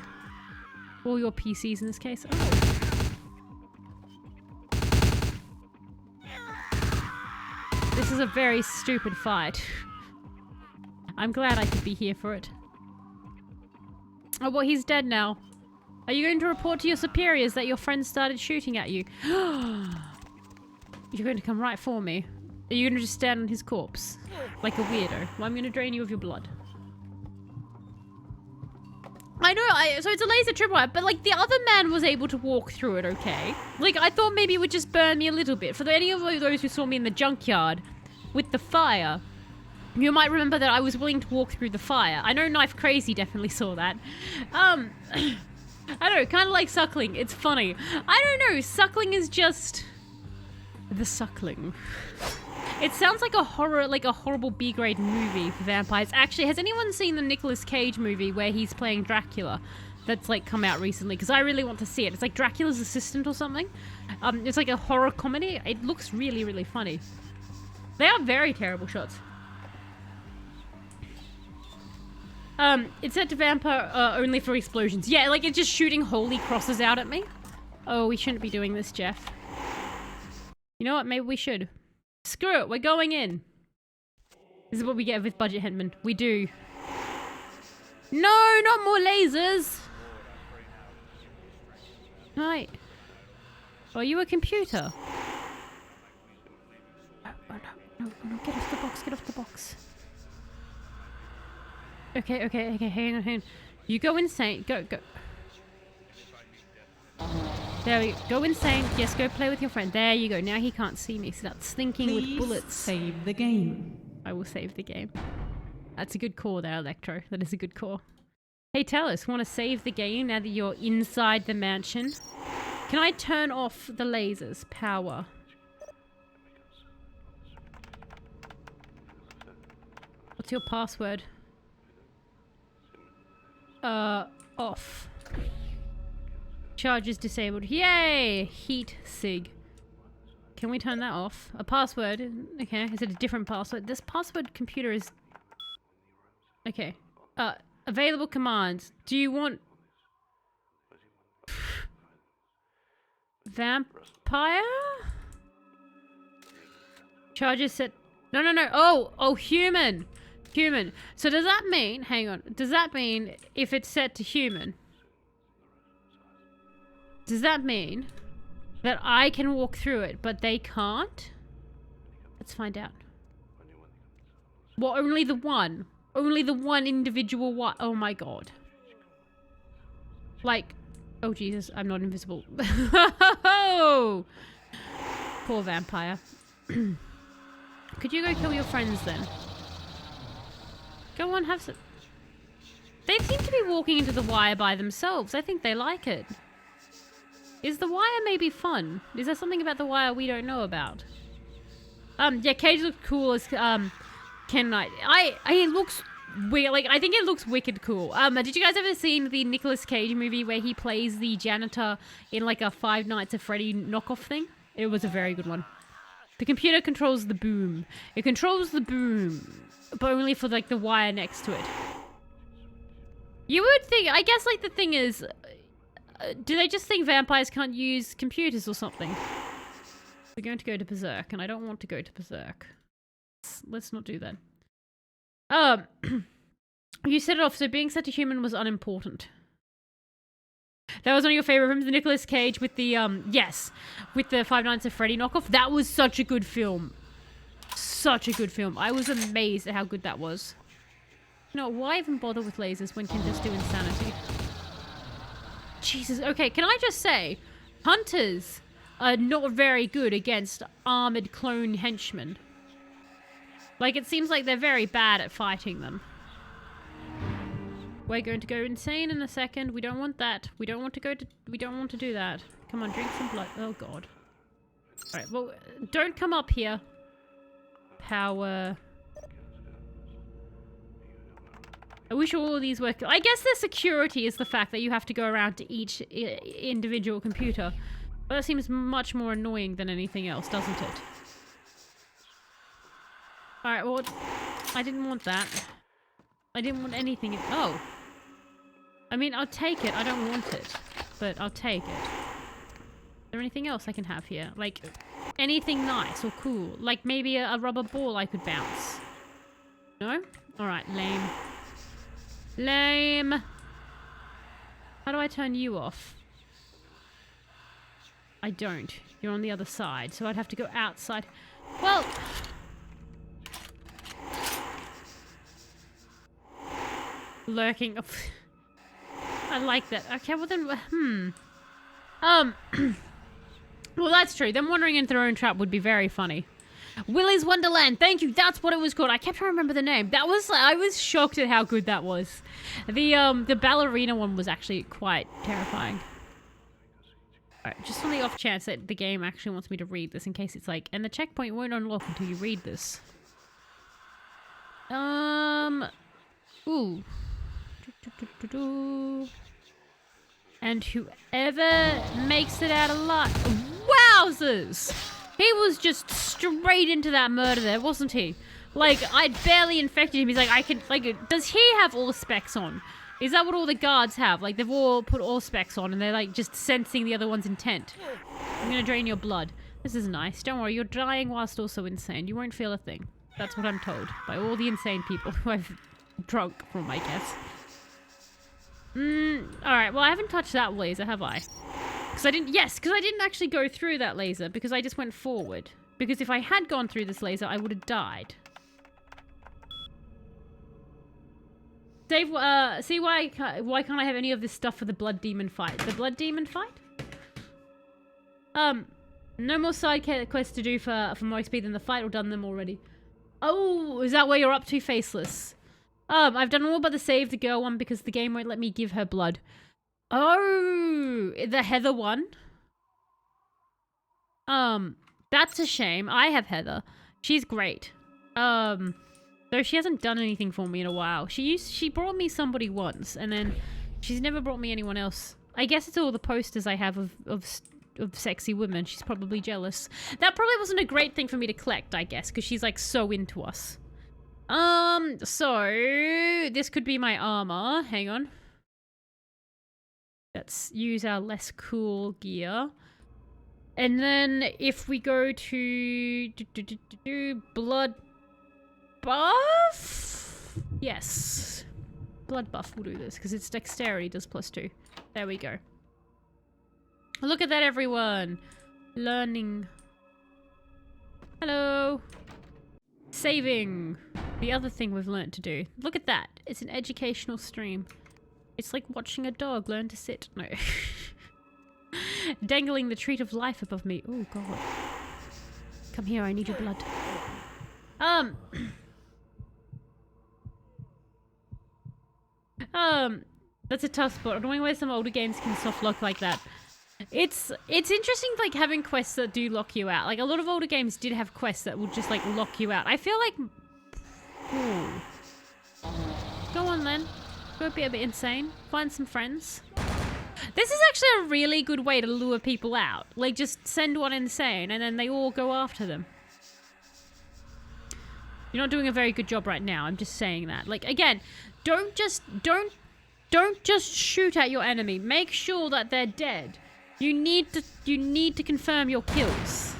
Or your PCs in this case. Oh. This is a very stupid fight. I'm glad I could be here for it. Oh, well, he's dead now. Are you going to report to your superiors that your friend started shooting at you? You're going to come right for me. Are you going to just stand on his corpse? Like a weirdo. Well, I'm going to drain you of your blood. I know, so it's a laser tripwire, but like the other man was able to walk through it okay. Like I thought maybe it would just burn me a little bit. For any of those who saw me in the junkyard with the fire, you might remember that I was willing to walk through the fire. I know Knife Crazy definitely saw that. I don't know, kind of like suckling. It's funny. I don't know, suckling is just... the suckling. It sounds like a horror, like a horrible B-grade movie for vampires. Actually, has anyone seen the Nicolas Cage movie where he's playing Dracula? That's like come out recently, because I really want to see it. It's like Dracula's assistant or something. It's like a horror comedy. It looks really, really funny. They are very terrible shots. It's set to vampire only for explosions. Yeah, like it's just shooting holy crosses out at me. Oh, we shouldn't be doing this, Jeff. You know what? Maybe we should. Screw it, we're going in. This is what we get with Budget Hitman. We do. No, not more lasers! Right. Are you a computer? Oh, no, get off the box, get off the box. Okay, hang on. You go insane, go. There we go. Go insane. Yes, go play with your friend. There you go. Now he can't see me. So that's thinking with bullets. Save the game. I will save the game. That's a good call there, Electro. That is a good call. Hey, tell us, want to save the game now that you're inside the mansion? Can I turn off the lasers? Power. What's your password? Off. Charges disabled. Yay! Heat sig. Can we turn that off? A password. Okay, is it a different password? This password computer is... Okay. Available commands. Do you want... Vampire? Charges set... No. Oh, human. Human. So does that mean... Hang on. Does that mean if it's set to human... Does that mean that I can walk through it, but they can't? Let's find out. Well, only the one. Only the one individual one. Oh my god. Like, oh Jesus, I'm not invisible. Poor vampire. Could you go kill your friends then? Go on, have some... They seem to be walking into the wire by themselves. I think they like it. Is the wire maybe fun? Is there something about the wire we don't know about? Yeah, Cage looks cool as Ken Knight. It looks weird. Like I think it looks wicked cool. Did you guys ever seen the Nicolas Cage movie where he plays the janitor in like a Five Nights at Freddy knockoff thing? It was a very good one. The computer controls the boom. It controls the boom, but only for like the wire next to it. You would think. I guess like the thing is. Do they just think vampires can't use computers or something? We're going to go to Berserk, and I don't want to go to Berserk. Let's not do that. You set it off, so being set to human was unimportant. That was one of your favorite films, the Nicolas Cage with the, yes, with the Five Nights at Freddy knockoff. That was such a good film. Such a good film. I was amazed at how good that was. No, why even bother with lasers when can just do insanity? Jesus, okay, can I just say, hunters are not very good against armored clone henchmen. Like, it seems like they're very bad at fighting them. We're going to go insane in a second. We don't want that. We don't want to do that. Come on, drink some blood. Oh, God. Alright, well, don't come up here. Power... I wish all of these worked. I guess the security is the fact that you have to go around to each individual computer. But that seems much more annoying than anything else, doesn't it? Alright, well, I didn't want that. I didn't want anything. Oh. I mean, I'll take it. I don't want it. But I'll take it. Is there anything else I can have here? Like, anything nice or cool? Like, maybe a rubber ball I could bounce. No? Alright, lame. Lame. How do I turn you off? I don't. You're on the other side, so I'd have to go outside. Well... Lurking. I like that. Okay, well then... Well, that's true. Them wandering into their own trap would be very funny. Willy's Wonderland. Thank you. That's what it was called. I kept trying to remember the name. That was... I was shocked at how good that was. The ballerina one was actually quite terrifying. Alright, just on the off chance that the game actually wants me to read this in case it's like... And the checkpoint won't unlock until you read this. Ooh. And whoever makes it out alive... Wowzers! He was just straight into that murder there, wasn't he? Like, I'd barely infected him. He's like, I can... Like, does he have all specs on? Is that what all the guards have? Like, they've all put all specs on and they're, like, just sensing the other one's intent. I'm gonna drain your blood. This is nice. Don't worry, you're dying whilst also insane. You won't feel a thing. That's what I'm told by all the insane people who I've drunk from, I guess. Alright, well, I haven't touched that laser, have I? Because I didn't actually go through that laser because I just went forward. Because if I had gone through this laser, I would have died. Dave, see why can't I have any of this stuff for the Blood Demon fight? The Blood Demon fight? No more side quests to do for more XP than the fight, or done them already. Oh, is that where you're up to, Faceless? I've done all but the save the girl one because the game won't let me give her blood. Oh, the Heather one? That's a shame. I have Heather. She's great. Though she hasn't done anything for me in a while. She brought me somebody once, and then she's never brought me anyone else. I guess it's all the posters I have of sexy women. She's probably jealous. That probably wasn't a great thing for me to collect, I guess, because she's like so into us. So this could be my armor. Hang on. Let's use our less cool gear. And then if we go to blood buff? Yes. Blood buff will do this because its dexterity does +2. There we go. Look at that, everyone. Learning. Hello. Saving. The other thing we've learnt to do. Look at that. It's an educational stream. It's like watching a dog learn to sit. No. Dangling the treat of life above me. Oh, God. Come here, I need your blood. That's a tough spot. Annoying where some older games can soft lock like that. It's interesting, like, having quests that do lock you out. Like, a lot of older games did have quests that would just, like, lock you out. I feel like... Ooh. Go on, then. Go be a bit insane. Find some friends. This is actually a really good way to lure people out. Like, just send one insane, and then they all go after them. You're not doing a very good job right now. I'm just saying that. Like, again, don't just shoot at your enemy. Make sure that they're dead. You need to confirm your kills.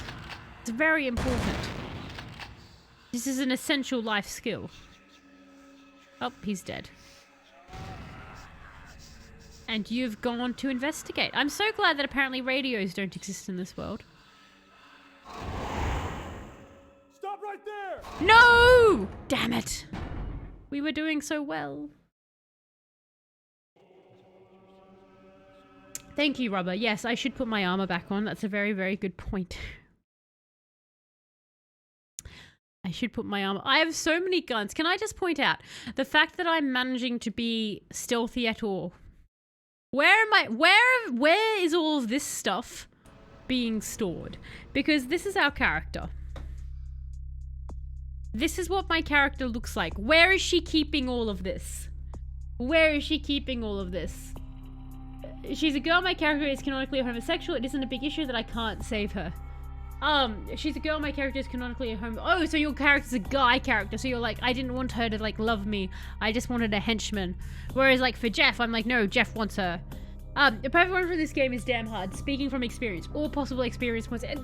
It's very important. This is an essential life skill. Oh, he's dead. And you've gone to investigate. I'm so glad that apparently radios don't exist in this world. Stop right there! No! Damn it. We were doing so well. Thank you, Rubber. Yes, I should put my armor back on. That's a very, very good point. I should put my armor... I have so many guns. Can I just point out the fact that I'm managing to be stealthy at all? Where am I... Where is all of this stuff being stored? Because this is our character. This is what my character looks like. Where is she keeping all of this? Where is she keeping all of this? She's a girl, my character is canonically homosexual. It isn't a big issue that I can't save her. She's a girl, my character is canonically a homo. Oh, so your character's a guy character. So you're like, I didn't want her to, like, love me. I just wanted a henchman. Whereas, like, for Jeff, I'm like, no, Jeff wants her. The perfect one for this game is damn hard. Speaking from experience. All possible experience points. And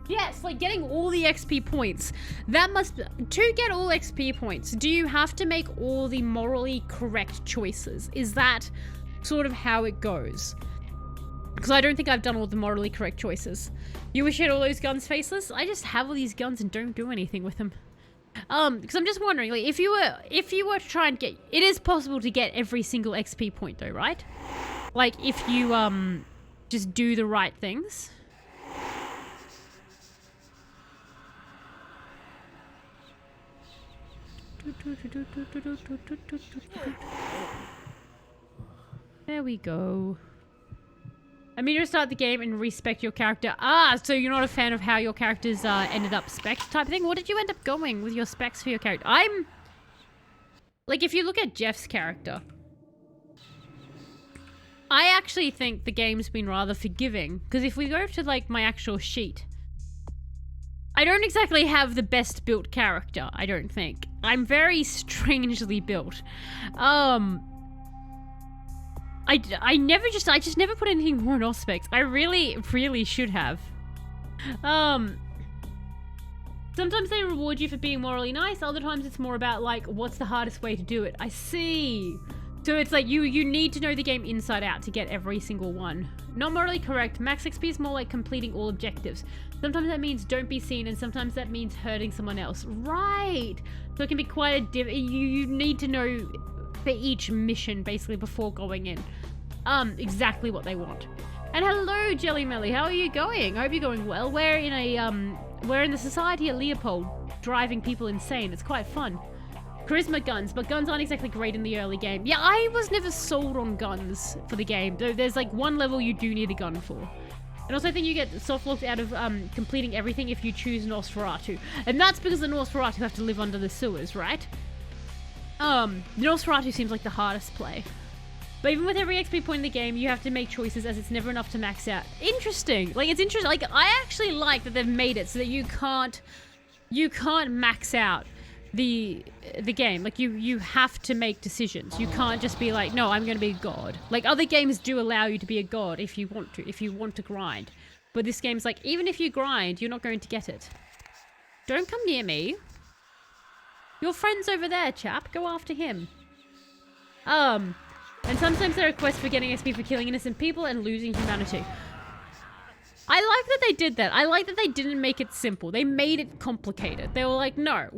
yes, like, getting all the XP points. That must... To get all XP points, do you have to make all the morally correct choices? Is that... sort of how it goes? Because I don't think I've done all the morally correct choices. You wish you had all those guns faceless? I just have all these guns and don't do anything with them. Because I'm just wondering, like, if you were to try and get... It is possible to get every single XP point though, right? Like, if you, just do the right things. There we go. I mean, you start the game and respec your character. Ah, so you're not a fan of how your characters ended up spec type thing? What did you end up going with your specs for your character? I'm... Like, if you look at Jeff's character, I actually think the game's been rather forgiving. Because if we go to, like, my actual sheet, I don't exactly have the best built character, I don't think. I'm very strangely built. I just never put anything more in all specs. I really should have. Sometimes they reward you for being morally nice, other times it's more about, like, what's the hardest way to do it. I see. So it's like you need to know the game inside out to get every single one. Not morally correct. Max XP is more like completing all objectives. Sometimes that means don't be seen, and sometimes that means hurting someone else. Right. So it can be quite a you need to know for each mission basically before going in. Exactly what they want. And hello, Jelly Melly. How are you going? I hope you're going well. We're in the Society of Leopold, driving people insane. It's quite fun. Charisma guns, but guns aren't exactly great in the early game. Yeah, I was never sold on guns for the game. Though there's like one level you do need a gun for. And also I think you get soft-locked out of completing everything if you choose Nosferatu. And that's because the Nosferatu have to live under the sewers, right? The Nosferatu seems like the hardest play. But even with every XP point in the game, you have to make choices as it's never enough to max out. Interesting. Like, it's interesting. Like, I actually like that they've made it so that you can't max out the game. Like, you have to make decisions. You can't just be like, no, I'm going to be a god. Like, other games do allow you to be a god if you want to grind. But this game's like, even if you grind, you're not going to get it. Don't come near me. Your friend's over there, chap. Go after him. And sometimes there are quests for getting XP for killing innocent people and losing humanity. I like that they did that. I like that they didn't make it simple. They made it complicated. They were like, no,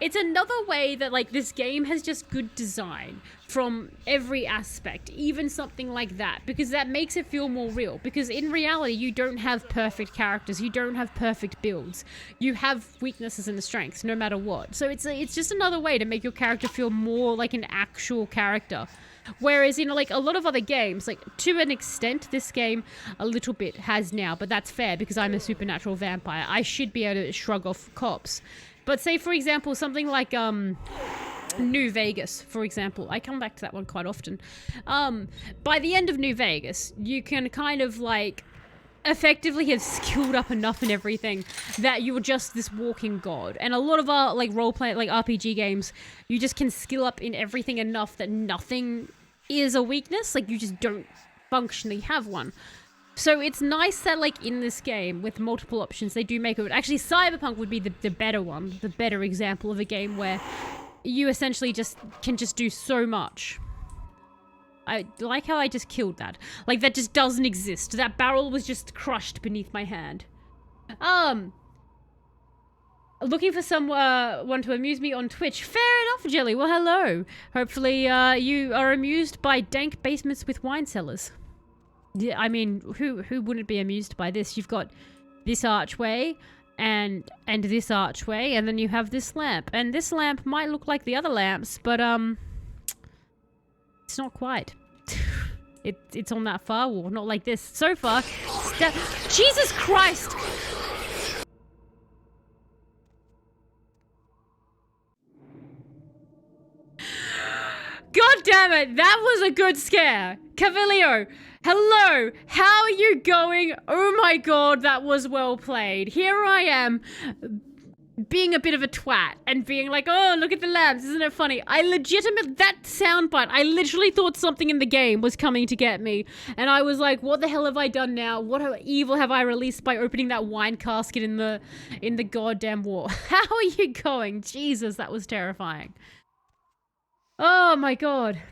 it's another way that, like, this game has just good design from every aspect, even something like that, because that makes it feel more real. Because in reality, you don't have perfect characters. You don't have perfect builds. You have weaknesses and strengths, no matter what. So it's just another way to make your character feel more like an actual character. Whereas, you know, like a lot of other games, like to an extent, this game a little bit has now, but that's fair because I'm a supernatural vampire. I should be able to shrug off cops. But say, for example, something like New Vegas, for example. I come back to that one quite often. By the end of New Vegas, you can kind of like effectively have skilled up enough in everything that you're just this walking god. And a lot of our like role-play, like RPG games, you just can skill up in everything enough that nothing is a weakness. Like, you just don't functionally have one. So it's nice that, like, in this game, with multiple options, they do make it. Actually, Cyberpunk would be the better one, the better example of a game where you essentially can do so much. I like how I just killed that. Like, that just doesn't exist. That barrel was just crushed beneath my hand. Looking for someone to amuse me on Twitch. Fair enough, Jelly. Well, hello. Hopefully, you are amused by dank basements with wine cellars. Yeah, I mean, who wouldn't be amused by this? You've got this archway and this archway, and then you have this lamp. And this lamp might look like the other lamps, but it's not quite. It's on that far wall, not like this. So far, Jesus Christ! God damn it, that was a good scare. Cavillio, hello, how are you going? Oh my god, that was well played. Here I am, being a bit of a twat and being like, oh, look at the lamps, isn't it funny? That soundbite, I literally thought something in the game was coming to get me. And I was like, what the hell have I done now? What evil have I released by opening that wine casket in the goddamn wall? How are you going? Jesus, that was terrifying. Oh my god.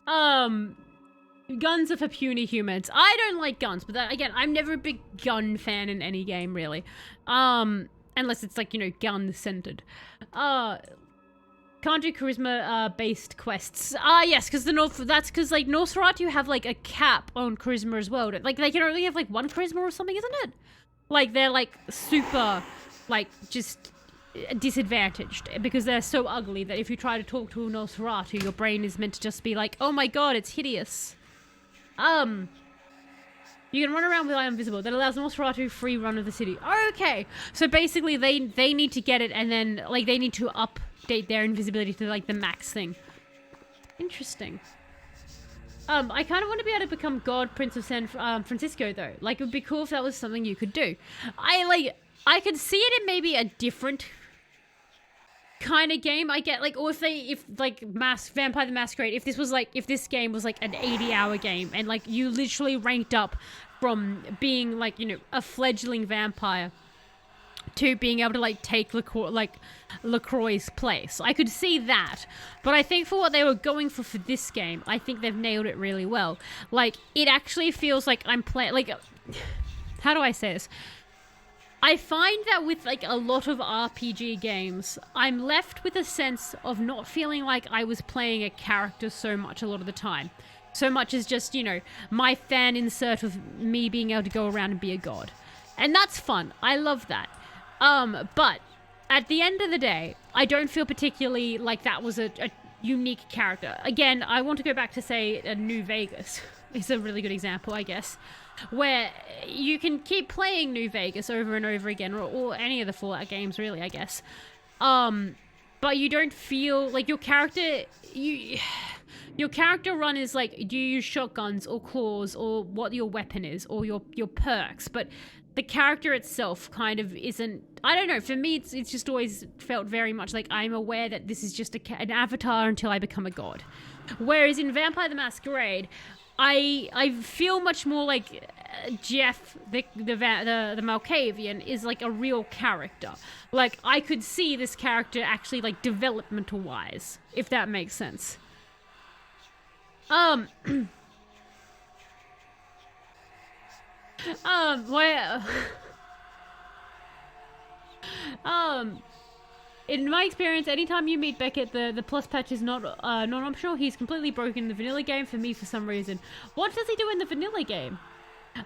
Guns are for puny humans. I don't like guns, but that, again, I'm never a big gun fan in any game, really. Unless it's like, you know, gun-centered. Can't do charisma-based quests. Yes, because that's because, like, Nosferatu have, like, a cap on charisma as well. Like, they can only have, like, 1 charisma or something, isn't it? Like, they're, like, super, like, just disadvantaged because they're so ugly that if you try to talk to a Nosferatu, your brain is meant to just be like, oh my god, it's hideous. You can run around with Eye Invisible. That allows Nosferatu free run of the city. Okay, so basically they need to get it, and then like they need to update their invisibility to like the max thing. Interesting. I kind of want to be able to become God Prince of San Francisco though. Like it would be cool if that was something you could do. I could see it in maybe a different kind of game. I get like, or if Vampire the Masquerade, if this game was like an 80-hour game and like you literally ranked up from being like, you know, a fledgling vampire to being able to like take LaCroix's place. I could see that. But I think for what they were going for this game, I think they've nailed it really well. Like it actually feels like I'm playing, like, how do I say this? I find that with like a lot of RPG games, I'm left with a sense of not feeling like I was playing a character so much a lot of the time. So much as just, you know, my fan insert of me being able to go around and be a god. And that's fun. I love that. But at the end of the day, I don't feel particularly like that was a unique character. Again, I want to go back to, say, New Vegas. It's a really good example, I guess, where you can keep playing New Vegas over and over again, or any of the Fallout games, really, I guess. But you don't feel like your character... Your character run is like, do you use shotguns or claws or what your weapon is or your perks, but the character itself kind of isn't... I don't know, for me it's just always felt very much like I'm aware that this is just an avatar until I become a god. Whereas in Vampire the Masquerade, I feel much more like Jeff, the Malkavian, is like a real character. Like, I could see this character actually, like, developmental-wise, if that makes sense. In my experience, anytime you meet Beckett, the plus patch is not optional. He's completely broken in the vanilla game for me for some reason. What does he do in the vanilla game?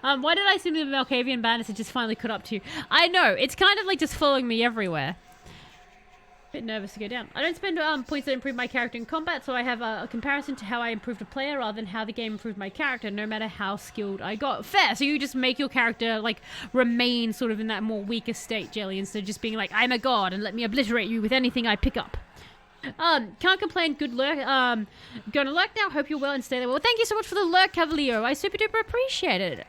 Why did I assume the Malkavian bandits had just finally caught up to you? I know, it's kind of like just following me everywhere. Bit nervous to go down. I don't spend points that improve my character in combat, so I have a comparison to how I improved a player rather than how the game improved my character, no matter how skilled I got. Fair, so you just make your character, like, remain sort of in that more weaker state, Jelly, instead of just being like, I'm a god, and let me obliterate you with anything I pick up. Can't complain, good lurk. Gonna lurk now, hope you're well and stay there. Well, thank you so much for the lurk, Cavaliero. I super duper appreciate it.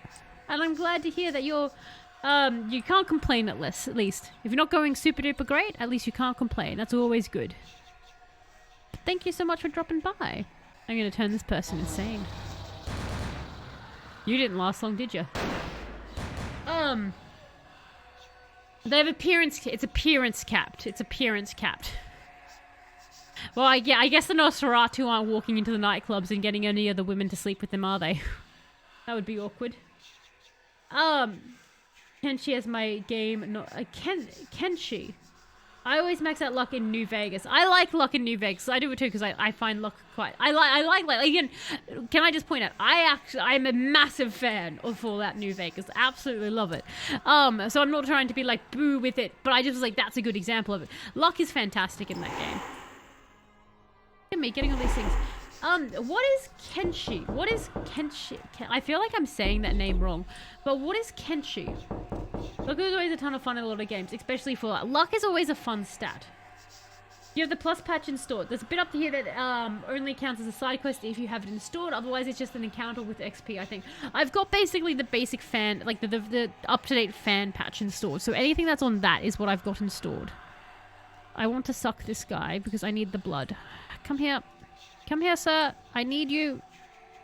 And I'm glad to hear that you're... you can't complain at least. If you're not going super duper great, at least you can't complain. That's always good. But thank you so much for dropping by. I'm gonna turn this person insane. You didn't last long, did you? They have appearance... It's appearance capped. It's appearance capped. Well, I guess the Nosferatu aren't walking into the nightclubs and getting any other women to sleep with them, are they? That would be awkward. Can she as my game? No, can she? I always max out luck in New Vegas. I like luck in New Vegas. I do it too because I find luck quite. I like again. Can I just point out? I'm a massive fan of Fallout New Vegas. Absolutely love it. So I'm not trying to be like boo with it, but I just was like that's a good example of it. Luck is fantastic in that game. Look at me getting all these things. What is Kenshi? What is Kenshi? I feel like I'm saying that name wrong, but what is Kenshi? Luck is always a ton of fun in a lot of games, especially for luck is always a fun stat. You have the plus patch installed. There's a bit up here that only counts as a side quest if you have it installed. Otherwise, it's just an encounter with XP. I think I've got basically the basic fan, like the up-to-date fan patch installed. So anything that's on that is what I've got installed. I want to suck this guy because I need the blood. Come here. Come here, sir. I need you.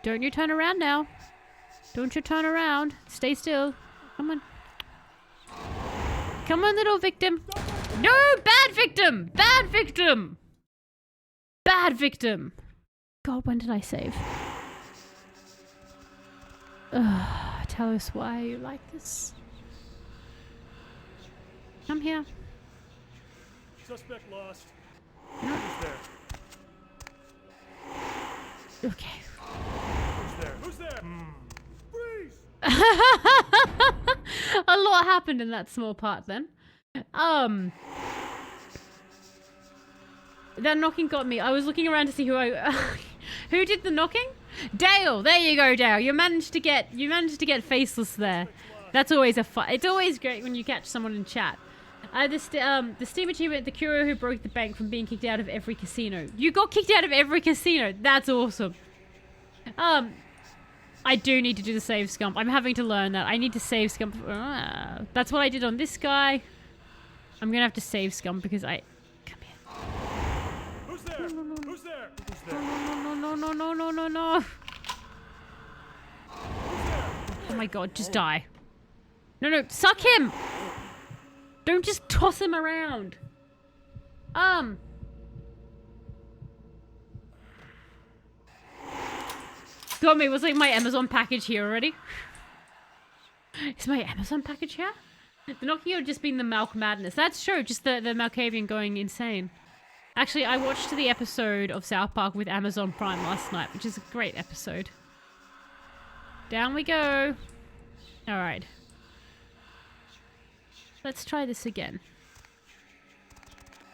Don't you turn around now. Don't you turn around. Stay still. Come on. Come on, little victim. No, bad victim. Bad victim. Bad victim. God, when did I save? Tell us why you like this. Come here. Suspect lost. No. Who's there? Okay. Who's there? Who's there? Freeze! A lot happened in that small part then. That knocking got me. I was looking around to see who who did the knocking? Dale. There you go, Dale. You managed to get faceless there. That's always a fun. It's always great when you catch someone in chat. The Steam achievement, the Curio who broke the bank from being kicked out of every casino. You got kicked out of every casino. That's awesome. I do need to do the save scump. I'm having to learn that. I need to save scump. That's what I did on this guy. I'm gonna have to save scump because I... Come here. Who's there? No, no, no. Who's there? Who's there? No. Oh my god, just die. No, suck him! Don't just toss him around. Got me. Was like my Amazon package here already? Is my Amazon package here? The knocking had just been the Malk madness. That's true. Just the Malkavian going insane. Actually, I watched the episode of South Park with Amazon Prime last night, which is a great episode. Down we go. All right. Let's try this again.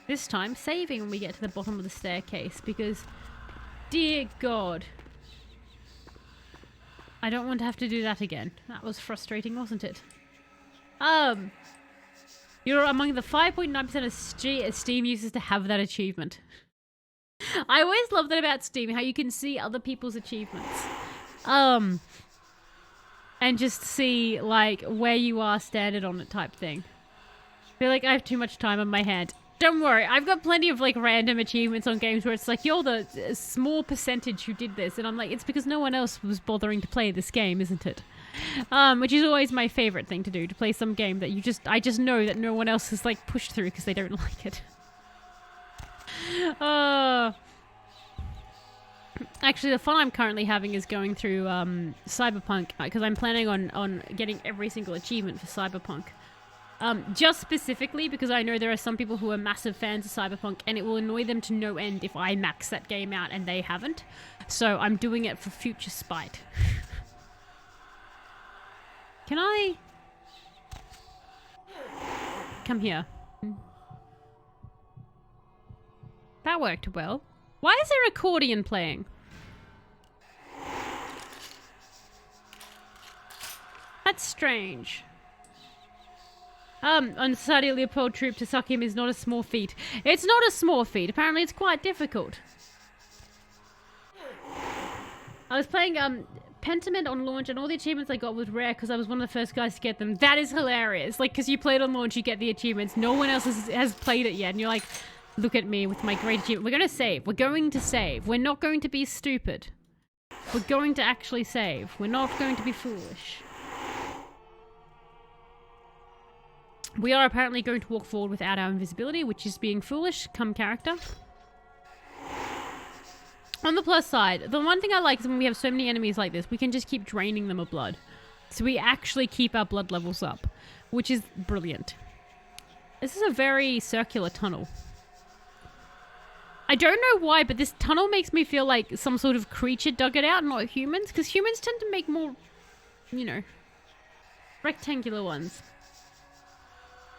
This time, saving when we get to the bottom of the staircase, because, dear God, I don't want to have to do that again. That was frustrating, wasn't it? You're among the 5.9% of Steam users to have that achievement. I always love that about Steam, how you can see other people's achievements. And just see, like, where you are standard on it type thing. I feel like I have too much time on my hand. Don't worry, I've got plenty of, like, random achievements on games where it's like, you're the small percentage who did this. And I'm like, it's because no one else was bothering to play this game, isn't it? Which is always my favorite thing to do, to play some game that I just know that no one else has, like, pushed through because they don't like it. Actually, the fun I'm currently having is going through Cyberpunk, because I'm planning on getting every single achievement for Cyberpunk. Just specifically because I know there are some people who are massive fans of Cyberpunk, and it will annoy them to no end if I max that game out and they haven't. So I'm doing it for future spite. Can I... Come here. That worked well. Why is there accordion playing? That's strange. On Society Leopold troop to suck him is not a small feat. It's not a small feat. Apparently it's quite difficult. I was playing Pentiment on launch, and all the achievements I got was rare because I was one of the first guys to get them. That is hilarious. Like, because you played on launch, you get the achievements. No one else has played it yet, and you're like, look at me with my great achievement. We're going to save. We're going to save. We're not going to be stupid. We're going to actually save. We're not going to be foolish. We are apparently going to walk forward without our invisibility, which is being foolish, come character. On the plus side, the one thing I like is when we have so many enemies like this, we can just keep draining them of blood. So we actually keep our blood levels up, which is brilliant. This is a very circular tunnel. I don't know why, but this tunnel makes me feel like some sort of creature dug it out, not humans, because humans tend to make more, you know, rectangular ones.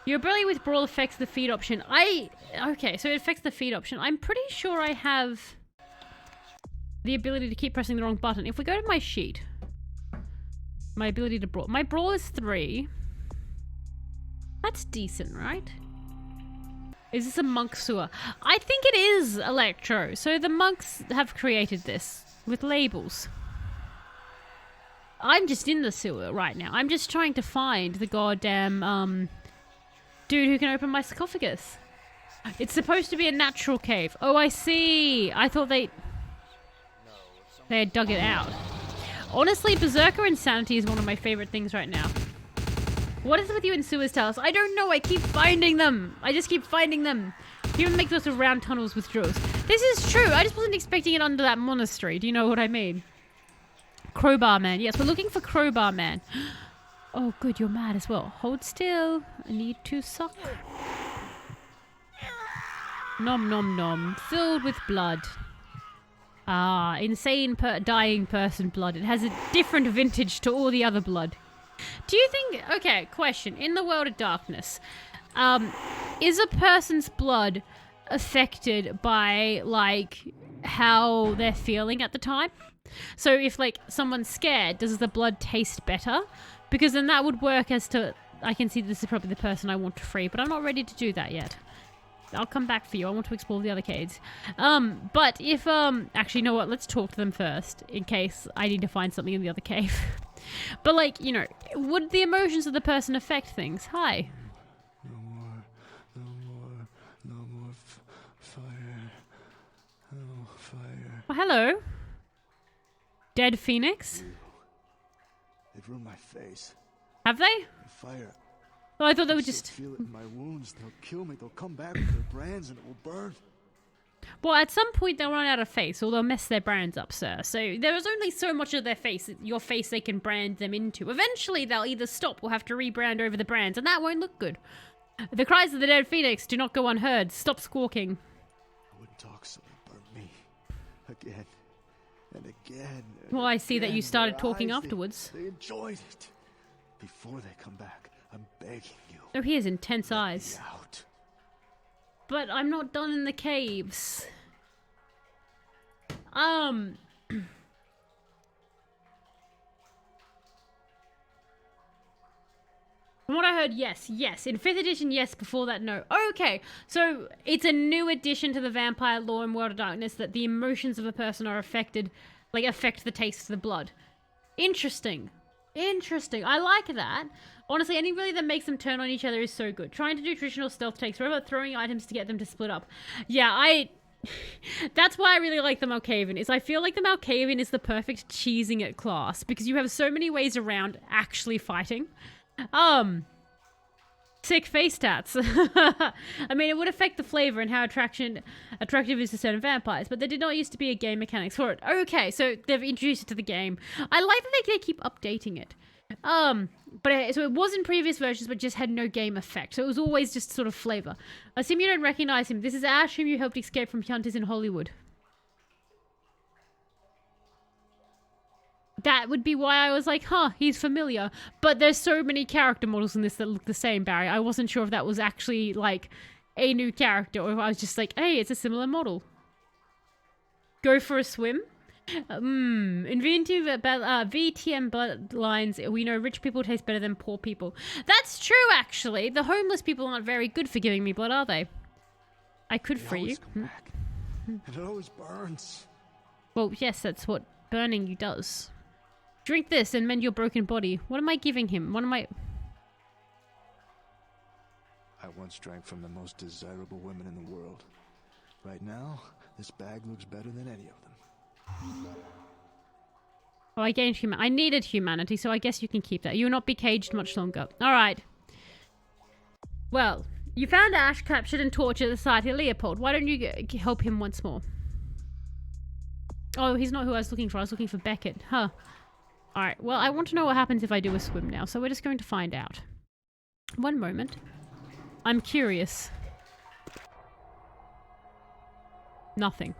Your ability with Brawl affects the feed option. Okay, so it affects the feed option. I'm pretty sure I have the ability to keep pressing the wrong button. If we go to my sheet, my ability to Brawl. My Brawl is 3. That's decent, right? Is this a monk sewer? I think it is Electro. So the monks have created this with labels. I'm just in the sewer right now. I'm just trying to find the goddamn, dude who can open my sarcophagus. It's supposed to be a natural cave. Oh, I see. I thought they had dug it out. Honestly, Berserker Insanity is one of my favorite things right now. What is it with you in sewers, Talos? I don't know. I keep finding them. I just keep finding them. Human makes lots of round tunnels with drills. This is true. I just wasn't expecting it under that monastery. Do you know what I mean? Crowbar Man. Yes, we're looking for Crowbar Man. Oh, good. You're mad as well. Hold still. I need to suck. Nom nom nom. Filled with blood. Ah, insane dying person blood. It has a different vintage to all the other blood. Do you think... Okay, question. In the world of darkness, is a person's blood affected by, like, how they're feeling at the time? So if, like, someone's scared, does the blood taste better? Because then that would work as to... I can see this is probably the person I want to free, but I'm not ready to do that yet. I'll come back for you. I want to explore the other caves. But if, actually, you know what? Let's talk to them first, in case I need to find something in the other cave. But, like, you know, would the emotions of the person affect things? Hi. No more fire. No fire. Well, hello. Dead Phoenix? They've ruined my face. Have they? The fire. Oh, I thought they I were still just... feel it in my wounds. They'll kill me. They'll come back with their brands and it will burn. Well, at some point they'll run out of face, or they'll mess their brands up, sir. So there is only so much of their face, your face, they can brand them into. Eventually they'll either stop or have to rebrand over the brands, and that won't look good. The cries of the dead phoenix do not go unheard. Stop squawking. I wouldn't talk so they burned me. Again. And again. And Well, I see that you again. started Their talking eyes, afterwards. They enjoyed it. Before they come back, I'm begging you. Oh, he has intense let me eyes. out. But I'm not done in the caves. From what I heard, yes. In 5th edition, yes. Before that, no. Okay, so it's a new addition to the vampire lore in World of Darkness that the emotions of a person are affected, like, affect the taste of the blood. Interesting. I like that. Honestly, anything really that makes them turn on each other is so good. Trying to do traditional stealth takes forever, throwing items to get them to split up. Yeah, that's why I really like the Malkavian, is I feel like the Malkavian is the perfect cheesing it class, because you have so many ways around actually fighting. Sick face tats. I mean, it would affect the flavor and how attractive is to certain vampires, but there did not used to be a game mechanics for it. Okay, so they've introduced it to the game. I like that they keep updating it. So it was in previous versions, but just had no game effect. So it was always just sort of flavor. I assume you don't recognize him. This is Ash, whom you helped escape from hunters in Hollywood. That would be why I was like, huh, he's familiar. But there's so many character models in this that look the same, Barry. I wasn't sure if that was actually, like, a new character, or if I was just like, hey, it's a similar model. Go for a swim? In VTM Bloodlines, we know rich people taste better than poor people. That's true, actually. The homeless people aren't very good for giving me blood, are they? I could free you. Come back. And it always burns. Well, yes, that's what burning you does. Drink this and mend your broken body. What am I giving him? What am I... I once drank from the most desirable women in the world. Right now, this bag looks better than any of them. Oh, I gained I needed humanity, so I guess you can keep that. You will not be caged much longer. Alright. Well, you found Ash captured and tortured at the Society of Leopold. Why don't you help him once more? Oh, he's not who I was looking for. I was looking for Beckett. Huh. Alright, well, I want to know what happens if I do a swim now, so we're just going to find out. One moment. I'm curious. Nothing.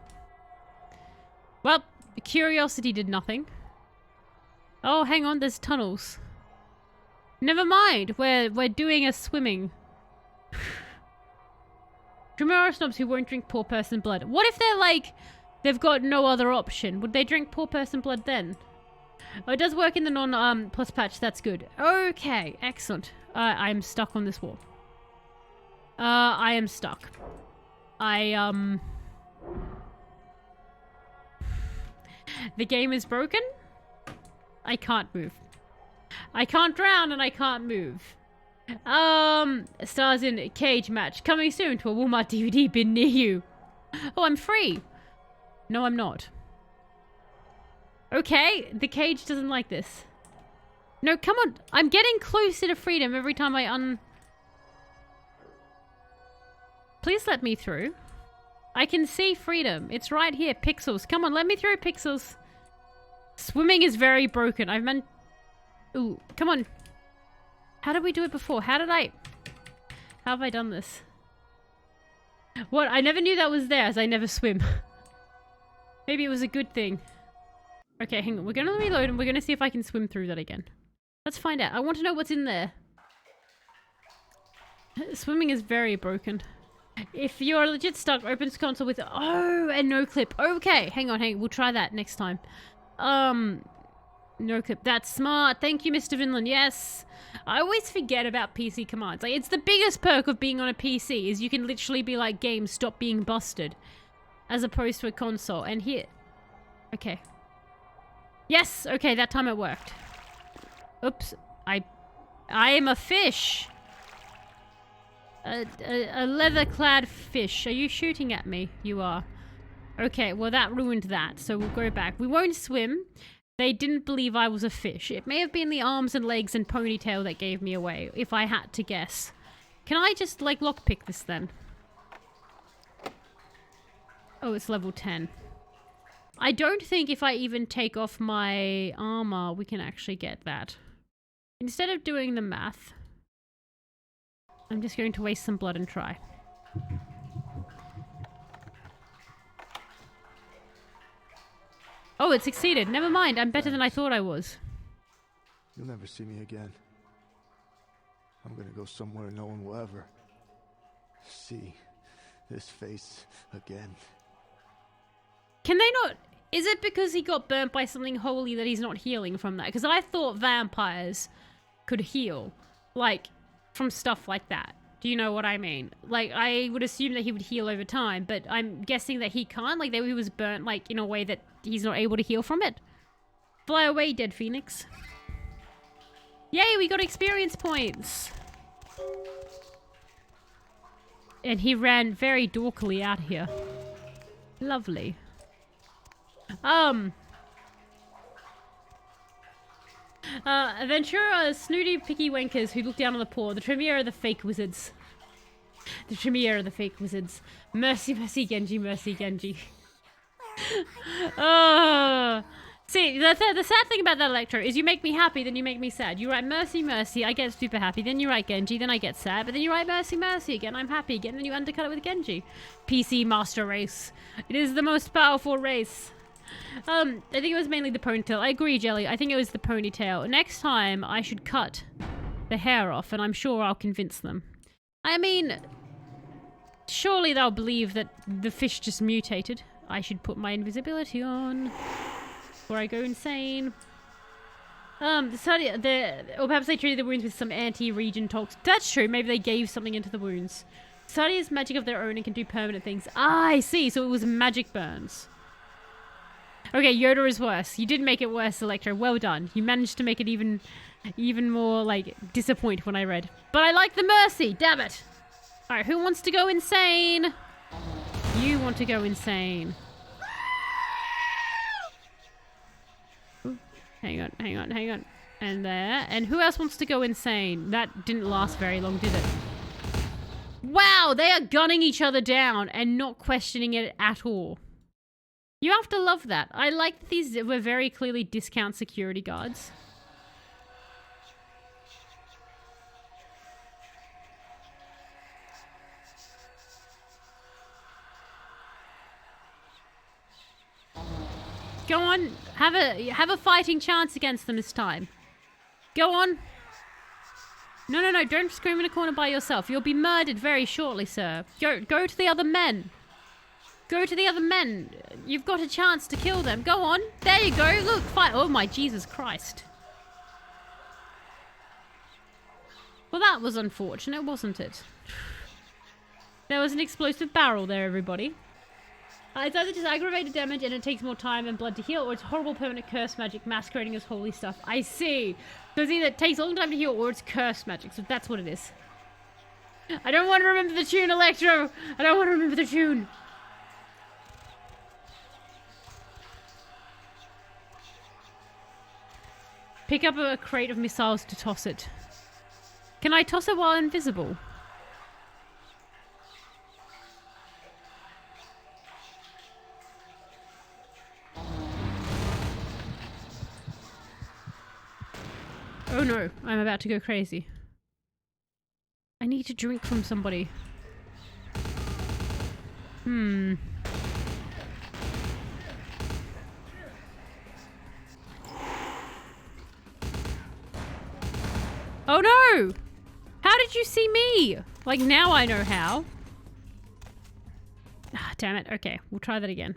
Well, curiosity did nothing. Oh, hang on, there's tunnels. Never mind, we're doing a swimming. Tomorrow snobs who won't drink poor person blood. What if they're like, they've got no other option? Would they drink poor person blood then? Oh, it does work in the non-plus patch, that's good. Okay, excellent. I'm stuck on this wall. I am stuck. The game is broken? I can't move. I can't drown and I can't move. Stars in Cage Match. Coming soon to a Walmart DVD bin near you. Oh, I'm free. No, I'm not. Okay, the cage doesn't like this. No, come on. I'm getting closer to freedom every time I Please let me through. I can see freedom. It's right here. Pixels. Come on, let me through, Pixels. Swimming is very broken. I've meant... Ooh, come on. How did we do it before? How have I done this? What? I never knew that was there, as I never swim. Maybe it was a good thing. Okay, hang on. We're gonna reload and we're gonna see if I can swim through that again. Let's find out. I want to know what's in there. Swimming is very broken. If you're legit stuck, opens console with... Oh, and no clip. Okay, hang on. We'll try that next time. No clip. That's smart. Thank you, Mr. Vinland. Yes. I always forget about PC commands. Like, it's the biggest perk of being on a PC is you can literally be like, game, stop being busted. As opposed to a console. And here... Okay. Yes! Okay, that time it worked. Oops. I am a fish! A leather-clad fish. Are you shooting at me? You are. Okay, well that ruined that, so we'll go back. We won't swim. They didn't believe I was a fish. It may have been the arms and legs and ponytail that gave me away, if I had to guess. Can I just, like, lockpick this then? Oh, it's level 10. I don't think if I even take off my armor, we can actually get that. Instead of doing the math, I'm just going to waste some blood and try. Oh, it succeeded. Never mind. I'm better than I thought I was. You'll never see me again. I'm gonna go somewhere no one will ever see this face again. Can they not... Is it because he got burnt by something holy that he's not healing from that? Because I thought vampires could heal. Like, from stuff like that. Do you know what I mean? Like, I would assume that he would heal over time, but I'm guessing that he can't. Like, that he was burnt, like, in a way that he's not able to heal from it. Fly away, dead phoenix. Yay, we got experience points! And he ran very dorkily out of here. Lovely. Ventura, snooty picky wankers who look down on the poor. The Tremere are the fake wizards. The Tremere are the fake wizards. Mercy, mercy, Genji, mercy, Genji. Oh. See, the sad thing about that Electro is you make me happy, then you make me sad. You write mercy, mercy, I get super happy. Then you write Genji, then I get sad. But then you write mercy, mercy again, I'm happy again. Then you undercut it with Genji. PC master race. It is the most powerful race. I think it was mainly the ponytail. I agree, Jelly. I think it was the ponytail. Next time, I should cut the hair off, and I'm sure I'll convince them. I mean, surely they'll believe that the fish just mutated. I should put my invisibility on before I go insane. Or perhaps they treated the wounds with some anti-region tox. That's true. Maybe they gave something into the wounds. Society has magic of their own and can do permanent things. Ah, I see. So it was magic burns. Okay, Yoda is worse. You did make it worse, Electro. Well done. You managed to make it even more, like, disappoint when I read. But I like the mercy. Damn it. Alright, who wants to go insane? You want to go insane. Ooh, hang on. And there. And who else wants to go insane? That didn't last very long, did it? Wow, they are gunning each other down and not questioning it at all. You have to love that. I like that these were very clearly discount security guards. Go on, have a fighting chance against them this time. Go on. No, don't scream in a corner by yourself. You'll be murdered very shortly, sir. Go to the other men. Go to the other men. You've got a chance to kill them. Go on. There you go. Look, fight. Oh my Jesus Christ. Well, that was unfortunate, wasn't it? There was an explosive barrel there, everybody. It's either just aggravated damage and it takes more time and blood to heal, or it's horrible permanent curse magic masquerading as holy stuff. I see. So it's either it takes a long time to heal or it's curse magic, so that's what it is. I don't want to remember the tune, Electro. I don't want to remember the tune. Pick up a crate of missiles to toss it. Can I toss it while invisible? no, I'm about to go crazy. I need to drink from somebody. Oh no! How did you see me? Like, now I know how. Ah, damn it. Okay, we'll try that again.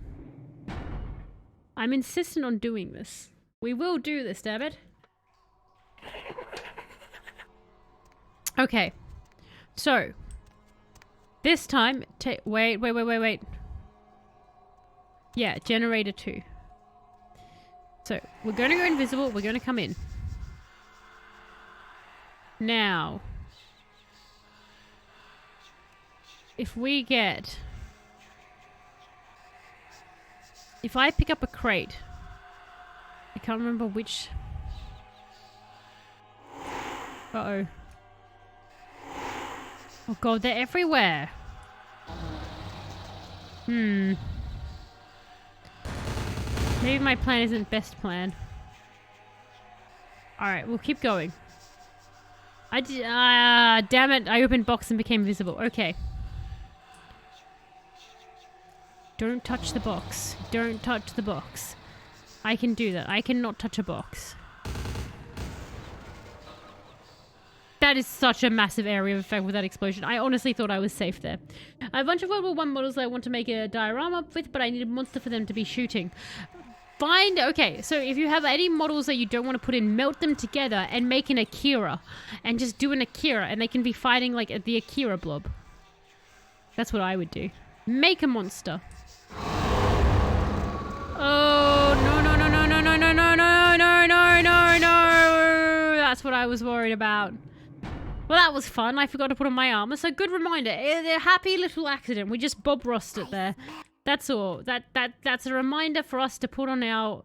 I'm insistent on doing this. We will do this, damn it. Okay. So. This time, wait. Yeah, generator 2. So, we're going to go invisible. We're going to come in. Now. If we get... If I pick up a crate... I can't remember which... Uh-oh. Oh god, they're everywhere. Maybe my plan isn't best plan. Alright, we'll keep going. Damn it, I opened box and became visible. Okay. Don't touch the box. Don't touch the box. I can do that. I cannot touch a box. That is such a massive area of effect with that explosion. I honestly thought I was safe there. I have a bunch of World War I models that I want to make a diorama with, but I need a monster for them to be shooting. Okay, so if you have any models that you don't want to put in, melt them together and make an Akira. And just do an Akira, and they can be fighting like the Akira blob. That's what I would do. Make a monster. Oh, no. That's what I was worried about. Well, that was fun. I forgot to put on my armor, so good reminder. A happy little accident. We just Bob Rossed it there. That's all. That's a reminder for us to put on our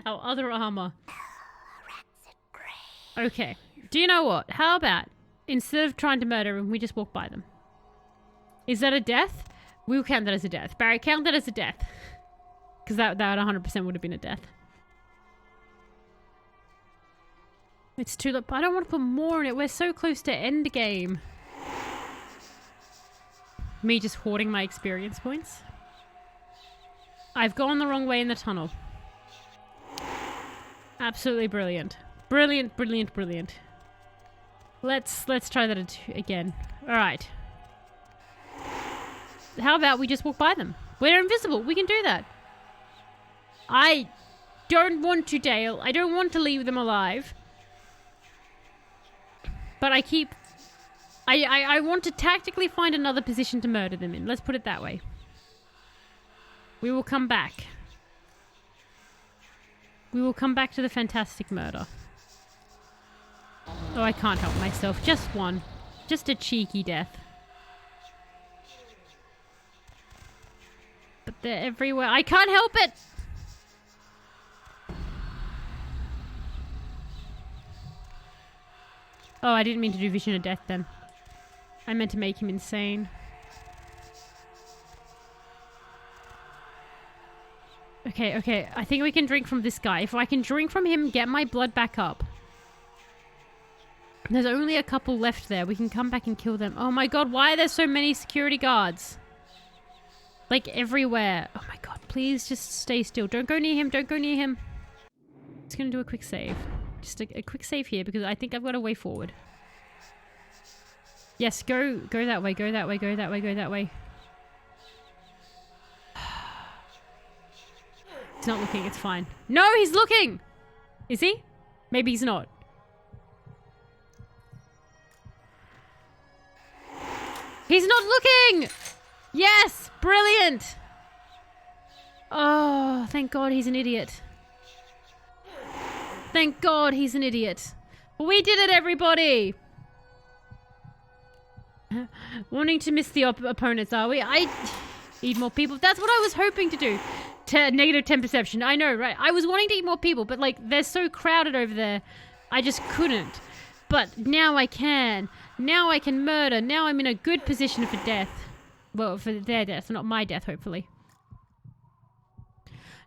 our other armor. Okay. Do you know what? How about instead of trying to murder them, we just walk by them? Is that a death? We'll count that as a death. Barry, count that as a death. Because that 100% would have been a death. It's too late. I don't want to put more in it. We're so close to end game. Me just hoarding my experience points. I've gone the wrong way in the tunnel. Absolutely brilliant. Brilliant. Let's try that again. All right. How about we just walk by them? We're invisible. We can do that. I don't want to, Dale. I don't want to leave them alive. But I want to tactically find another position to murder them in. Let's put it that way. We will come back. We will come back to the fantastic murder. Oh, I can't help myself. Just one. Just a cheeky death. But they're everywhere. I can't help it! Oh, I didn't mean to do Vision of Death then. I meant to make him insane. Okay. I think we can drink from this guy. If I can drink from him, get my blood back up. There's only a couple left there. We can come back and kill them. Oh my god, why are there so many security guards? Like everywhere. Oh my god, please just stay still. Don't go near him. Don't go near him. Just gonna do a quick save. Just a quick save here because I think I've got a way forward. Yes, go that way. Go that way. He's not looking. It's fine. No, he's looking! Is he? Maybe he's not. He's not looking! Yes! Brilliant! Oh, thank God he's an idiot. Thank God he's an idiot. We did it, everybody! Wanting to miss the opponents, are we? I need more people. That's what I was hoping to do. Negative 10 perception. I know, right? I was wanting to eat more people, but like, they're so crowded over there. I just couldn't. But now I can. Now I can murder. Now I'm in a good position for death. Well, for their death, not my death, hopefully.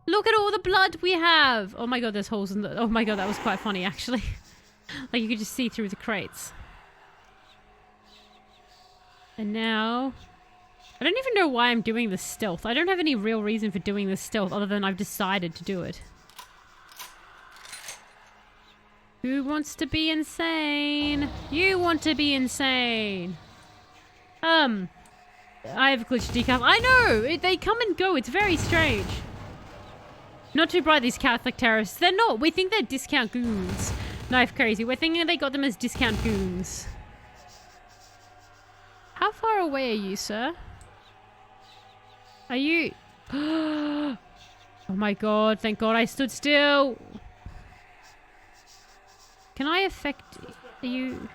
Look at all the blood we have. Oh my god, there's holes in the... Oh my god, that was quite funny, actually. Like, you could just see through the crates. And now... I don't even know why I'm doing this stealth. I don't have any real reason for doing this stealth other than I've decided to do it. Who wants to be insane? You want to be insane. I have glitched decaf. I know! They come and go. It's very strange. Not too bright, these Catholic terrorists. They're not. We think they're discount goons. Knife crazy. We're thinking they got them as discount goons. How far away are you, sir? Are you... Oh my god, thank god I stood still. Can I affect... Are you...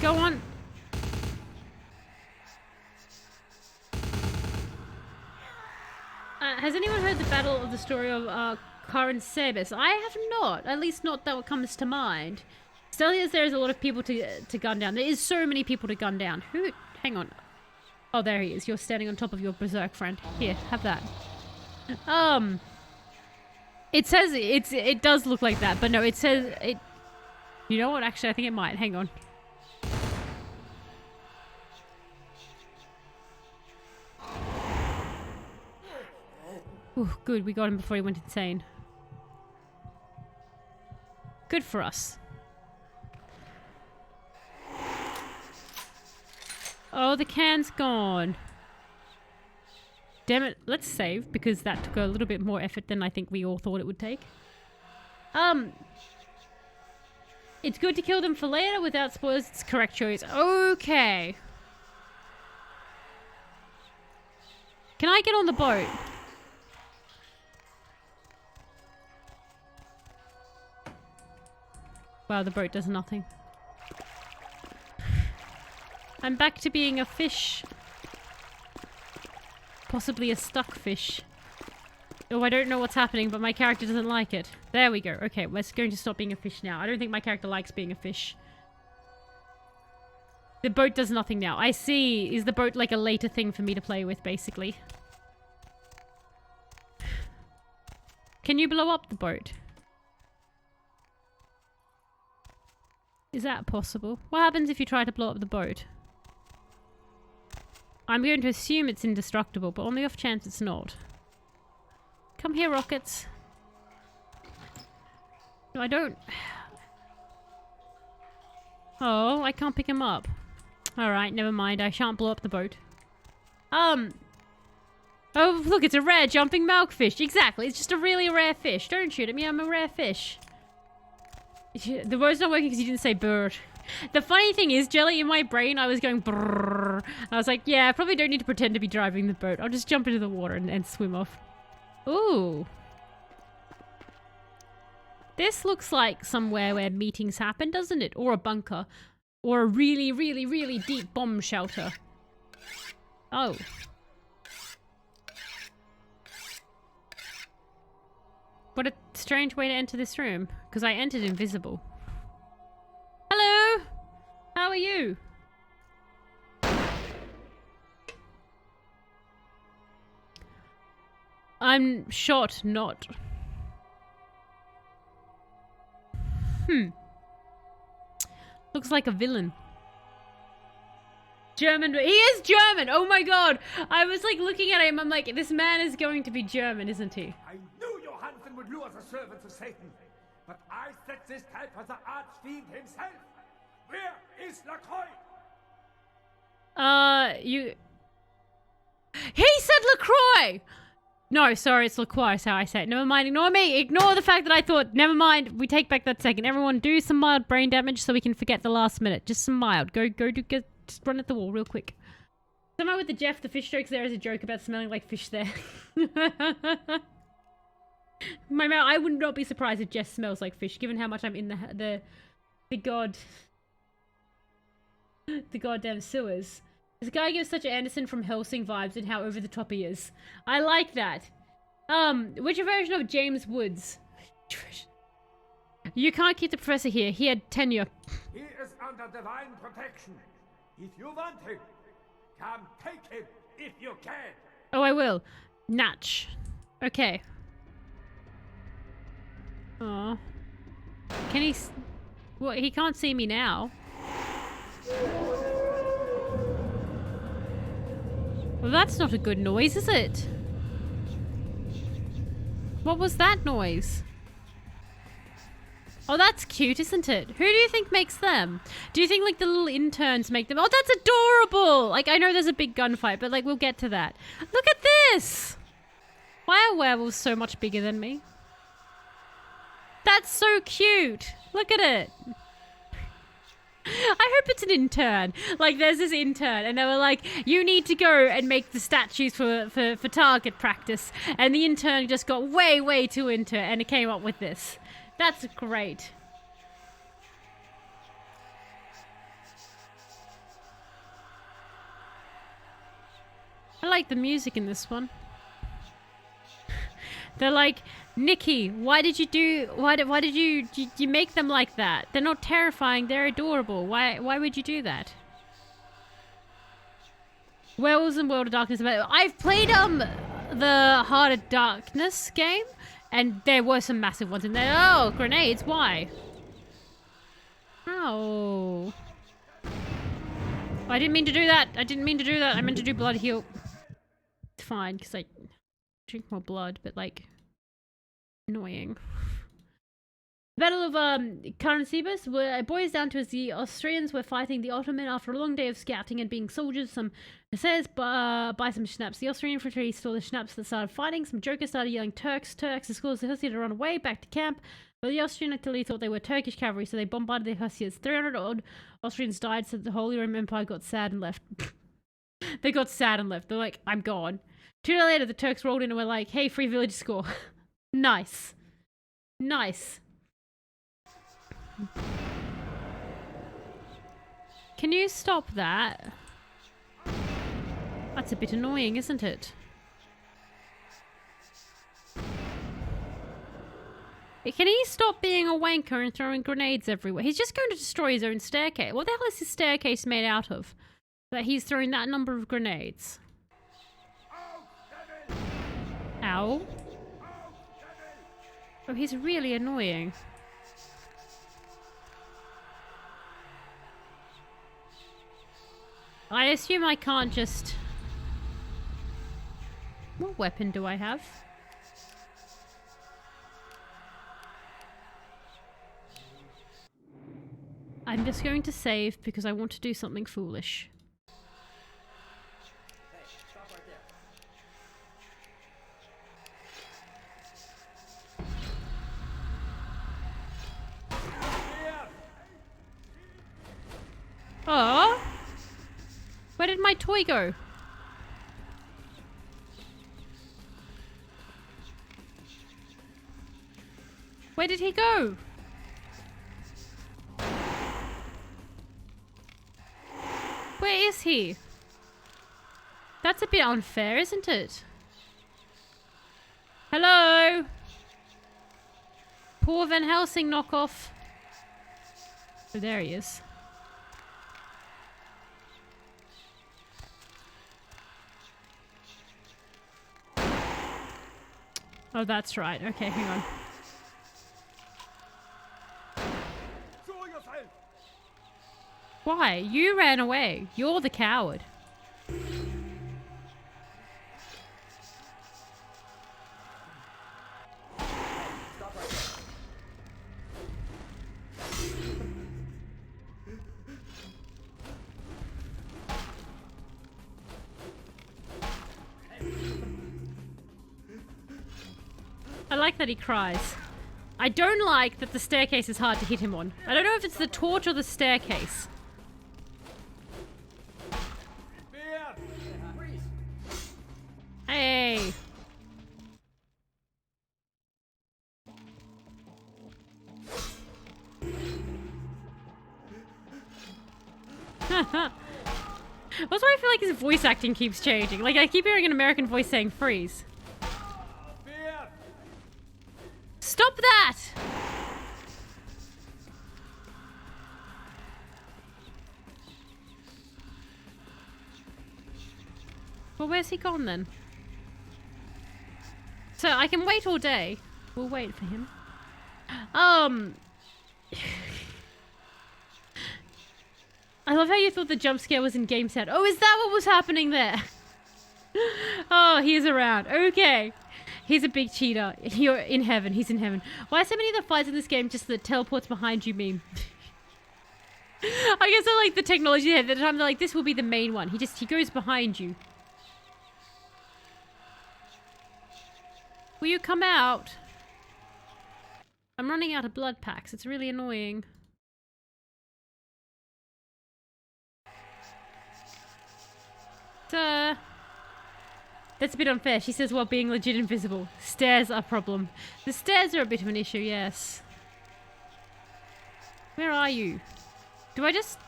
Go on. Has anyone heard the battle of the story of Karin Sebes? I have not. At least not that what comes to mind. Still, there is a lot of people to gun down. There is so many people to gun down. Who? Hang on. Oh, there he is. You're standing on top of your berserk friend. Here, have that. It says it does look like that, but no, it says it. You know what? Actually, I think it might. Hang on. Ooh, good. We got him before he went insane. Good for us. Oh, the can's gone. Damn it. Let's save, because that took a little bit more effort than I think we all thought it would take. It's good to kill them for later without spoilers. It's correct choice. Okay. Can I get on the boat? Wow, the boat does nothing. I'm back to being a fish. Possibly a stuck fish. Oh, I don't know what's happening, but my character doesn't like it. There we go. Okay, we're going to stop being a fish now. I don't think my character likes being a fish. The boat does nothing now. I see. Is the boat like a later thing for me to play with, basically? Can you blow up the boat? Is that possible? What happens if you try to blow up the boat? I'm going to assume it's indestructible, but on the off chance it's not. Come here, rockets. No, I don't... Oh, I can't pick him up. Alright, never mind. I shan't blow up the boat. Oh, look, it's a rare jumping milkfish. Exactly, it's just a really rare fish. Don't shoot at me, I'm a rare fish. The word's not working because you didn't say bird. The funny thing is, Jelly, in my brain, I was going brrrr. I was like, yeah, I probably don't need to pretend to be driving the boat. I'll just jump into the water and swim off. Ooh. This looks like somewhere where meetings happen, doesn't it? Or a bunker. Or a really, really, really deep bomb shelter. Oh. What a strange way to enter this room. Because I entered invisible. Hello! How are you? I'm shot, not. Looks like a villain. German. He is German! Oh my god! I was like looking at him, I'm like, this man is going to be German, isn't he? I knew Johansen would lure the servants of Satan. But I set this type for the archfiend himself. Where is LaCroix? He said LaCroix! No, sorry, it's LaCroix, is how I say it. Never mind, ignore me. Ignore the fact that I thought, never mind. We take back that second. Everyone do some mild brain damage so we can forget the last minute. Just some mild. Just run at the wall real quick. Somehow with the Jeff, the fish jokes there is a joke about smelling like fish there. My mouth, I would not be surprised if Jeff smells like fish, given how much I'm in the goddamn sewers. This guy gives such Anderson from Helsing vibes and how over the top he is. I like that. Which version of James Woods? You can't keep the professor here. He had tenure. He is under divine protection. If you want him, Come take him if you can. Oh, I will. Natch. Okay. Oh. Can he... Well, he can't see me now. Well, that's not a good noise, is it? What was that noise? Oh, that's cute, isn't it? Who do you think makes them? Do you think, like, the little interns make them? Oh, that's adorable! Like, I know there's a big gunfight, but, like, we'll get to that. Look at this! Why are werewolves so much bigger than me? That's so cute! Look at it! I hope it's an intern. Like, there's this intern, and they were like, you need to go and make the statues for target practice. And the intern just got way, way too into it, and it came up with this. That's great. I like the music in this one. They're like, Nikki, why did you make them like that? They're not terrifying, they're adorable. Why would you do that? Werewolves and World of Darkness. I've played the Heart of Darkness game, and there were some massive ones in there. Oh, grenades, why? Oh. I didn't mean to do that. I meant to do blood heal. It's fine, because I drink more blood, but like, annoying. Battle of Karansibas, where it boils down to as the Austrians were fighting the Ottoman after a long day of scouting and being soldiers. Some says buy some schnapps. The Austrian infantry stole the schnapps that started fighting. Some jokers started yelling Turks, Turks. This caused the Hussies to run away back to camp. But the Austrian artillery thought they were Turkish cavalry, so they bombarded the Hussies. 300 odd Austrians died, so the Holy Roman Empire got sad and left. They got sad and left. They're like, I'm gone. 2 days later, the Turks rolled in and were like, hey, free village score. Nice. Nice. Can you stop that? That's a bit annoying, isn't it? Can he stop being a wanker and throwing grenades everywhere? He's just going to destroy his own staircase. What the hell is his staircase made out of? That he's throwing that number of grenades. Ow. Oh, he's really annoying. I assume I can't just... What weapon do I have? I'm just going to save because I want to do something foolish. Oh, where did my toy go? Where did he go? Where is he? That's a bit unfair, isn't it? Hello? Poor Van Helsing knockoff. Oh, there he is. Oh, that's right. Okay, hang on. Why? You ran away. You're the coward. I like that he cries. I don't like that the staircase is hard to hit him on. I don't know if it's the torch or the staircase. Hey! Also, I feel like his voice acting keeps changing. Like, I keep hearing an American voice saying freeze. Stop that! where's he gone then? So I can wait all day. We'll wait for him. I love how you thought the jump scare was in game set. Oh, is that what was happening there? Oh, he's around. Okay. He's a big cheater. You're in heaven. He's in heaven. Why are so many of the fights in this game just the teleports behind you meme? I guess I like the technology they had at the time. They're like, this will be the main one. He goes behind you. Will you come out? I'm running out of blood packs. It's really annoying. Sir. That's a bit unfair. She says while being legit invisible. Stairs are a problem. The stairs are a bit of an issue, yes. Where are you? Do I just...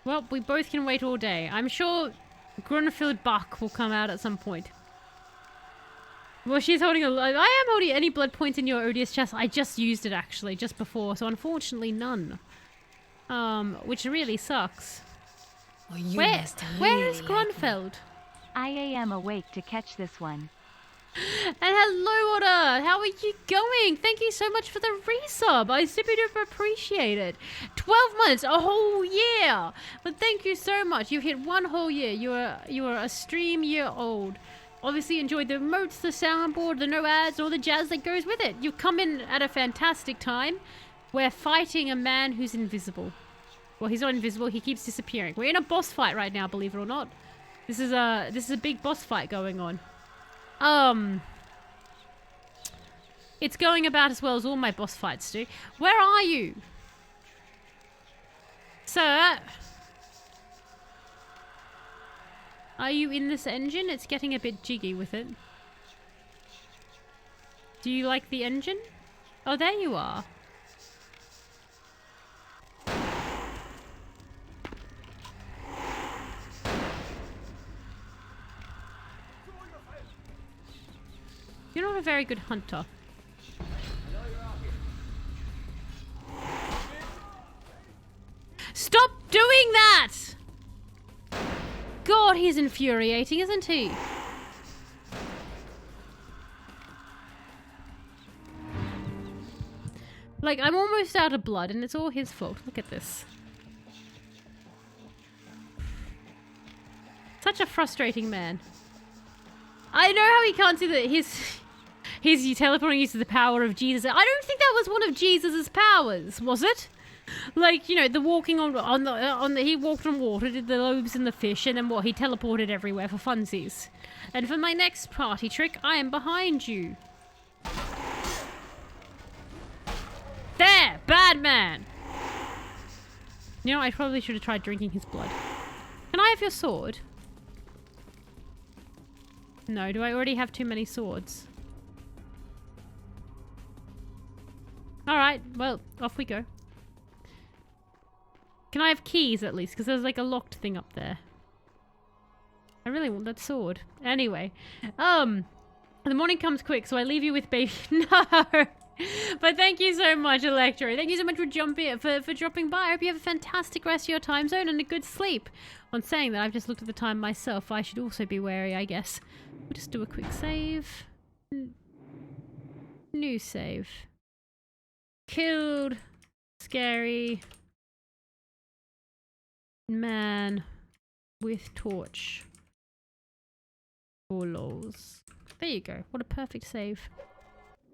Well, we both can wait all day. I'm sure Grunfeld Buck will come out at some point. Well, she's holding a... I am holding any blood points in your odious chest. I just used it, actually, just before. So, unfortunately, none. Which really sucks. Oh, you Where must is really like me. Grunfeld? I am awake to catch this one. And hello, Otter! How are you going? Thank you so much for the resub. I super duper appreciate it. 12 months, a whole year! But thank you so much. You've hit one whole year. You are a stream year old. Obviously enjoyed the emotes, the soundboard, the no ads, all the jazz that goes with it. You've come in at a fantastic time. We're fighting a man who's invisible. Well, he's not invisible. He keeps disappearing. We're in a boss fight right now, believe it or not. This is a big boss fight going on. It's going about as well as all my boss fights do. Where are you? Sir? Are you in this engine? It's getting a bit jiggy with it. Do you like the engine? Oh, there you are. You're not a very good hunter. Stop doing that! God, he's infuriating, isn't he? Like, I'm almost out of blood and it's all his fault. Look at this. Such a frustrating man. I know how he can't see that he's teleporting you to the power of Jesus. I don't think that was one of Jesus's powers, was it? Like, you know, the walking on the he walked on water, did the loaves and the fish, and then what? He teleported everywhere for funsies. And for my next party trick, I am behind you. There, bad man. You know, I probably should have tried drinking his blood. Can I have your sword? No, do I already have too many swords? Alright, well, off we go. Can I have keys at least? Because there's like a locked thing up there. I really want that sword. Anyway, the morning comes quick, so I leave you with baby. No! But thank you so much, Electro. Thank you so much for dropping by. I hope you have a fantastic rest of your time zone and a good sleep. On saying that, I've just looked at the time myself. I should also be wary, I guess. We'll just do a quick save. New save. Killed. Scary. Man. With torch. For lols. There you go. What a perfect save.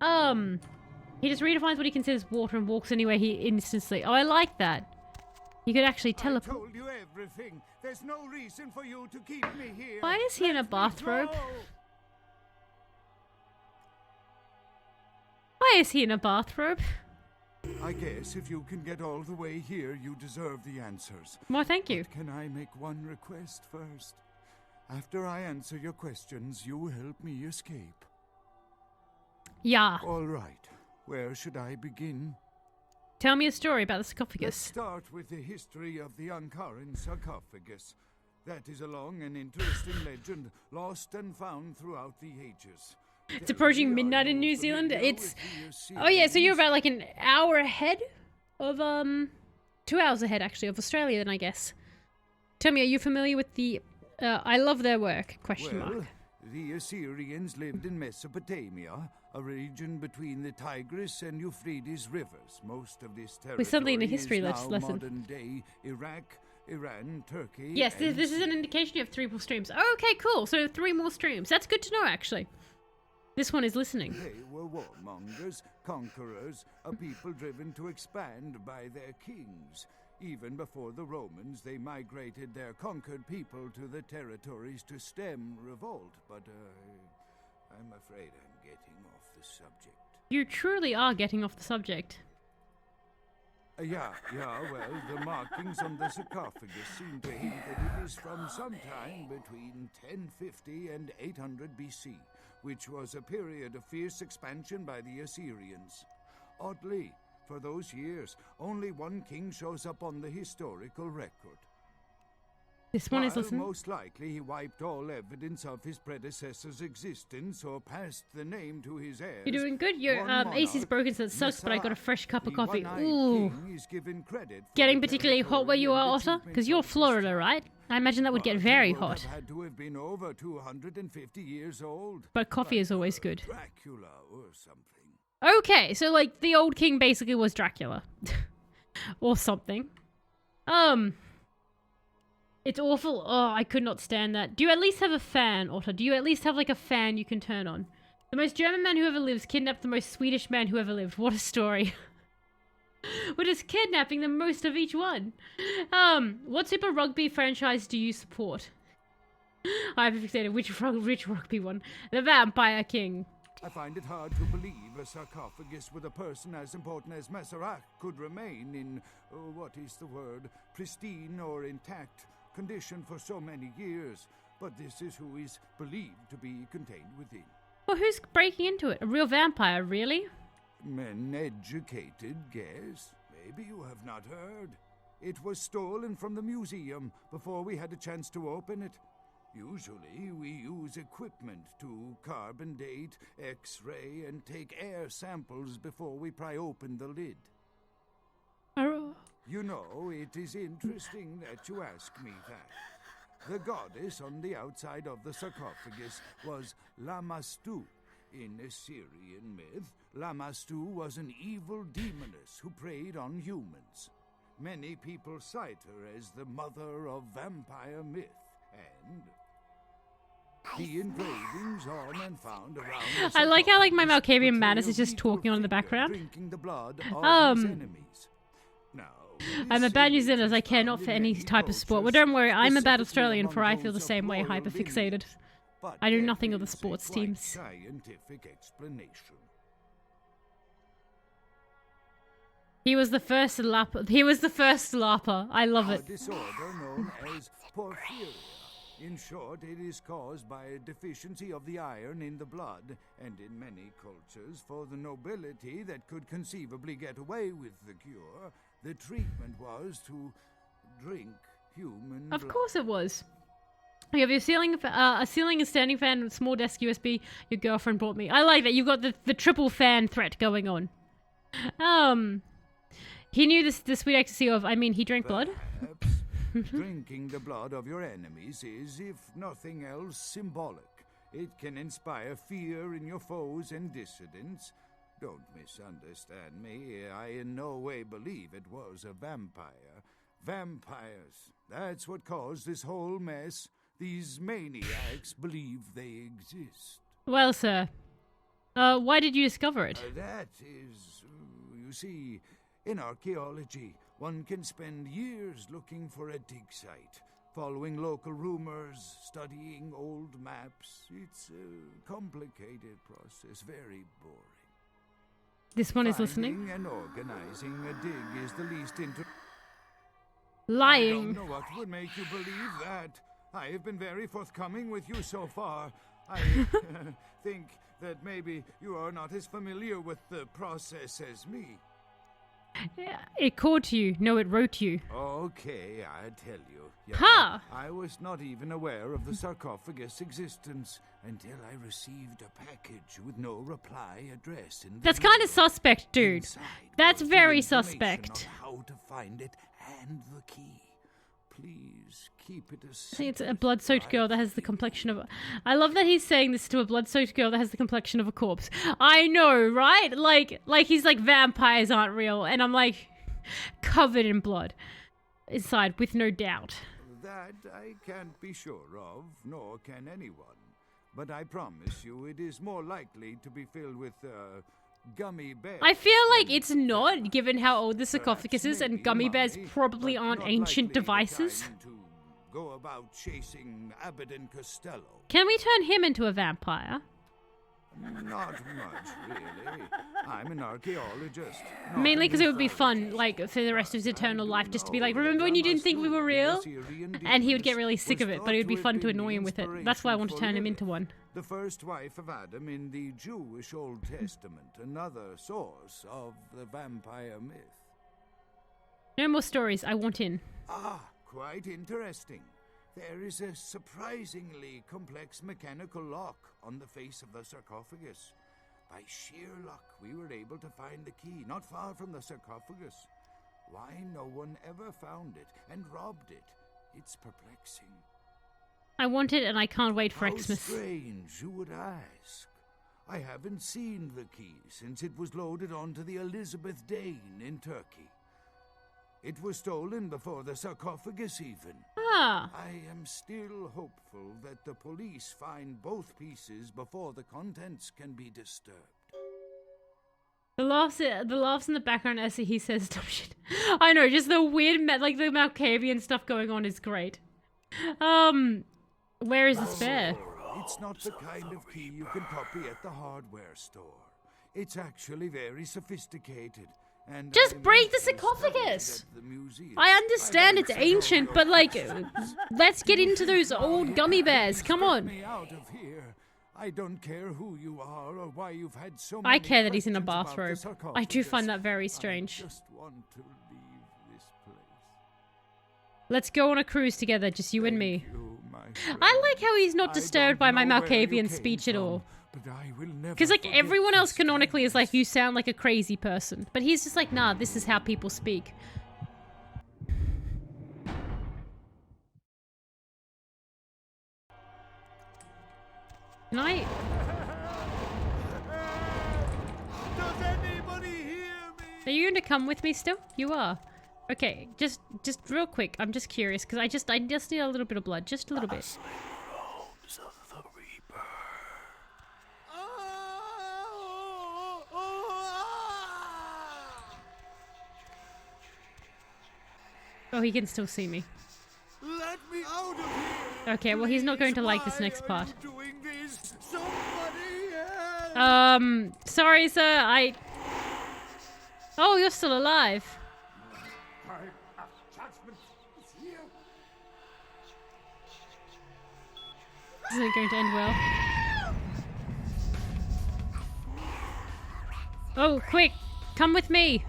He just redefines what he considers water and walks anywhere he instantly. Oh, I like that. You could actually teleport. I told you everything. There's no reason for you to keep me here. Why is he in a bathrobe? Why is he in a bathrobe? I guess if you can get all the way here, you deserve the answers. Well, thank you. But can I make one request first? After I answer your questions, you help me escape. Yeah. All right. Where should I begin? Tell me a story about the sarcophagus. Let's start with the history of the Ankaran sarcophagus. That is a long and interesting legend, lost and found throughout the ages. It's approaching midnight in New Zealand. It's... Oh yeah, so you're about like an hour ahead of, 2 hours ahead, actually, of Australia, then I guess. Tell me, are you familiar with the... I love their work, question mark. Well, the Assyrians lived in Mesopotamia, a region between the Tigris and Euphrates rivers. Most of this territory suddenly in a history is now lesson. modern-day Iraq, Iran, Turkey. Yes, and this is an indication you have 3 more streams. Oh, okay, cool. So 3 more streams. That's good to know, actually. This one is listening. They were warmongers, conquerors, a people driven to expand by their kings. Even before the Romans, they migrated their conquered people to the territories to stem revolt. But I'm afraid I'm getting off the subject. You truly are getting off the subject. Yeah, well, the markings on the sarcophagus seem to hint that it is from sometime between 1050 and 800 BC, which was a period of fierce expansion by the Assyrians. Oddly, for those years, only one king shows up on the historical record. This one is While listening. most likely he wiped all evidence of his predecessor's existence or passed the name to his heirs. You're doing good. Your AC is broken, so it sucks, but I got a fresh cup of coffee. Ooh. Getting particularly hot where you are, Otter? Because you're Florida, right? I imagine that would get very hot. Had to have been over 250 years old. But coffee is always good. Dracula or something. Okay, so like the old king basically was Dracula. Or something. It's awful. Oh, I could not stand that. Do you at least have a fan, Otter? Do you at least have like a fan you can turn on? The most German man who ever lives kidnapped the most Swedish man who ever lived. What a story. We're just kidnapping the most of each one. What Super Rugby franchise do you support? I've fixated which rugby one. The Vampire King. I find it hard to believe a sarcophagus with a person as important as Masquerade could remain in, what is the word, pristine or intact condition for so many years. But this is who is believed to be contained within. Well, who's breaking into it? A real vampire, really? An educated guess. Maybe you have not heard. It was stolen from the museum before we had a chance to open it. Usually, we use equipment to carbon date, X-ray, and take air samples before we pry open the lid. You know, it is interesting that you ask me that. The goddess on the outside of the sarcophagus was Lamastu. In Assyrian myth, Lamastu was an evil demoness who preyed on humans. Many people cite her as the mother of vampire myth, and the engravings on and found around I like how like my sarcophagus Malkavian portray madness a is just lethal talking on in the figure background. drinking the blood of his enemies. Now, I'm a bad New Zealander as I care not for any type of sport. Well, don't worry, I'm a bad specifically Australian, among for I feel the those same way, of royal hyperfixated. lineage. But I do there nothing of the is a sports quite teams. scientific explanation. He was the first LARPer. I love A it. disorder known as porphyria. In short, it is caused by a deficiency of the iron in the blood, and in many cultures, for the nobility that could conceivably get away with the cure, the treatment was to drink human blood. Of course it was. You have your ceiling, a ceiling and standing fan with small desk USB your girlfriend bought me. I like that. You've got the triple fan threat going on. He knew the sweet ecstasy of, I mean, he drank blood. Perhaps drinking the blood of your enemies is, if nothing else, symbolic. It can inspire fear in your foes and dissidents. Don't misunderstand me. I in no way believe it was a vampire. Vampires. That's what caused this whole mess. These maniacs believe they exist. Well, sir, why did you discover it? That is, you see, in archaeology, one can spend years looking for a dig site, following local rumors, studying old maps. It's a complicated process, very boring. This one is listening. Finding and organizing a dig is the least Lying. I don't know what would make you believe that. I have been very forthcoming with you so far. I think that maybe you are not as familiar with the process as me. It called to you. No, it wrote to you. Okay, I tell you. Ha! I was not even aware of the sarcophagus' existence until I received a package with no reply address in the That's kind of mail. suspect, dude. Inside That's was the very information suspect. on how to find it and the key. Please keep it a I secret. think it's a blood-soaked girl that has the complexion of a... I love that he's saying this to a blood-soaked girl that has the complexion of a corpse. I know, right? Like he's like, vampires aren't real. And I'm like, covered in blood inside with no doubt. That I can't be sure of, nor can anyone. But I promise you it is more likely to be filled with, gummy bears. I feel like it's not, given how old the sarcophagus is, and gummy bears probably aren't ancient devices. To go about chasing Abbott and Costello. Can we turn him into a vampire? Not much, really. I'm an archaeologist. Mainly because it would be fun, like, for the rest of his eternal life, just to be like, remember when you didn't think we were real? And he would get really sick of it, but it would be fun to annoy him with it. That's why I want to turn him into one. The first wife of Adam in the Jewish Old Testament, another source of the vampire myth. No more stories, I want in. Ah, quite interesting. There is a surprisingly complex mechanical lock on the face of the sarcophagus. By sheer luck, we were able to find the key not far from the sarcophagus. Why no one ever found it and robbed it? It's perplexing. I want it and I can't wait for How Xmas. strange, you would ask. I haven't seen the key since it was loaded onto the Elizabeth Dane in Turkey. It was stolen before the sarcophagus even. Ah, I am still hopeful that the police find both pieces before the contents can be disturbed. the laughs in the background as he says dumb shit. I know, just the weird, like the Malkavian stuff going on is great. Where is the spare? It's not the kind of key you can copy at the hardware store. It's actually very sophisticated. And Just I break the mostly sarcophagus! studied at the museum. I understand I it's don't ancient, know but like, your let's get into those old gummy bears. Come Get on. me out of here. I don't care who you are or why you've had so I many care that he's in a questions about the bathrobe. I do find sarcophagus. that very I strange. just want to leave this place. Let's go on a cruise together, just you and me. Thank you, my I friend. like how he's not I disturbed by don't my know where you Malkavian came speech at from, all. but I will never Because, like, forget everyone else this canonically is like, kindness. you sound like a crazy person. But he's just like, nah, this is how people speak. Can I... Does anybody hear me? Are you going to come with me still? You are. Okay, just real quick. I'm just curious, because I just need a little bit of blood. Just a little bit. Oh, he can still see me. Let me out of here. Okay, well, he's not going to like this Why next are part. you doing this? Somebody help. Sorry, sir, Oh, you're still alive. This isn't going to end well. Oh, quick! Come with me!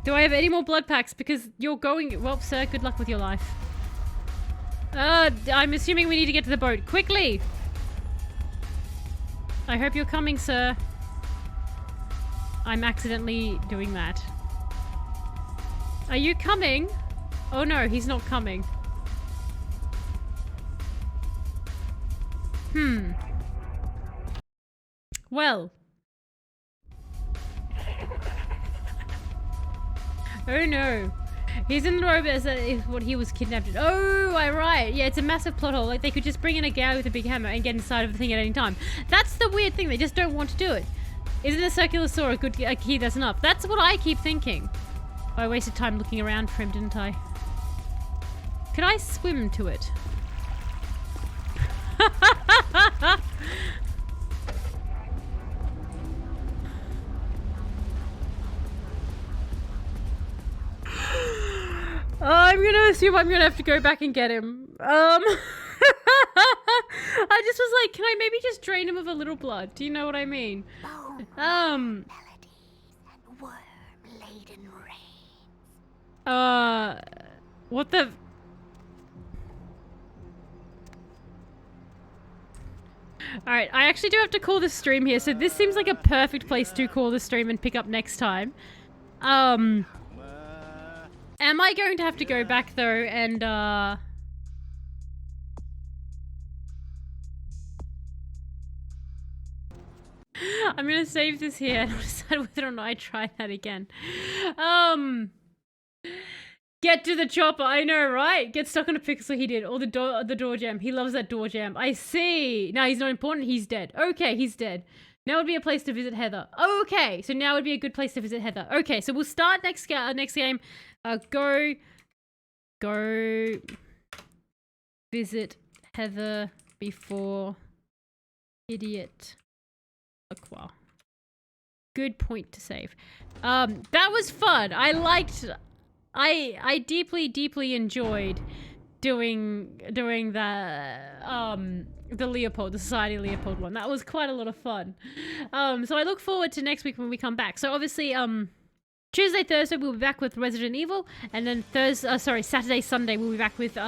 Do I have any more blood packs? Because you're going... Well, sir, good luck with your life. I'm assuming we need to get to the boat. Quickly! I hope you're coming, sir. I'm accidentally doing that. Are you coming? Oh no, he's not coming. Well. Oh no. He's in the robe as what he was kidnapped in. Oh, right. Yeah, it's a massive plot hole. Like, they could just bring in a guy with a big hammer and get inside of the thing at any time. That's the weird thing. They just don't want to do it. Isn't a circular saw a good key that's enough? That's what I keep thinking. Oh, I wasted time looking around for him, didn't I? Could I swim to it? I'm gonna assume I'm gonna have to go back and get him. I just was like, can I maybe just drain him of a little blood? Do you know what I mean? Melodies and worm maiden reign. What the? Alright, I actually do have to call the stream here, so this seems like a perfect place to call the stream and pick up next time. Am I going to have to go back though and I'm gonna save this here and decide whether or not I try that again. Get to the chopper, I know, right? Get stuck on a pixel, he did. Or the door jam. He loves that door jam. I see. No, he's not important, he's dead. Okay, he's dead. Now would be a place to visit Heather. Okay, so now would be a good place to visit Heather. Okay, so we'll start next game. Go visit Heather before idiot acquire. Good point to save. That was fun. I deeply enjoyed doing the Leopold, the Society Leopold one. That was quite a lot of fun. So I look forward to next week when we come back. So obviously, Tuesday, Thursday we'll be back with Resident Evil, and then Saturday, Sunday we'll be back with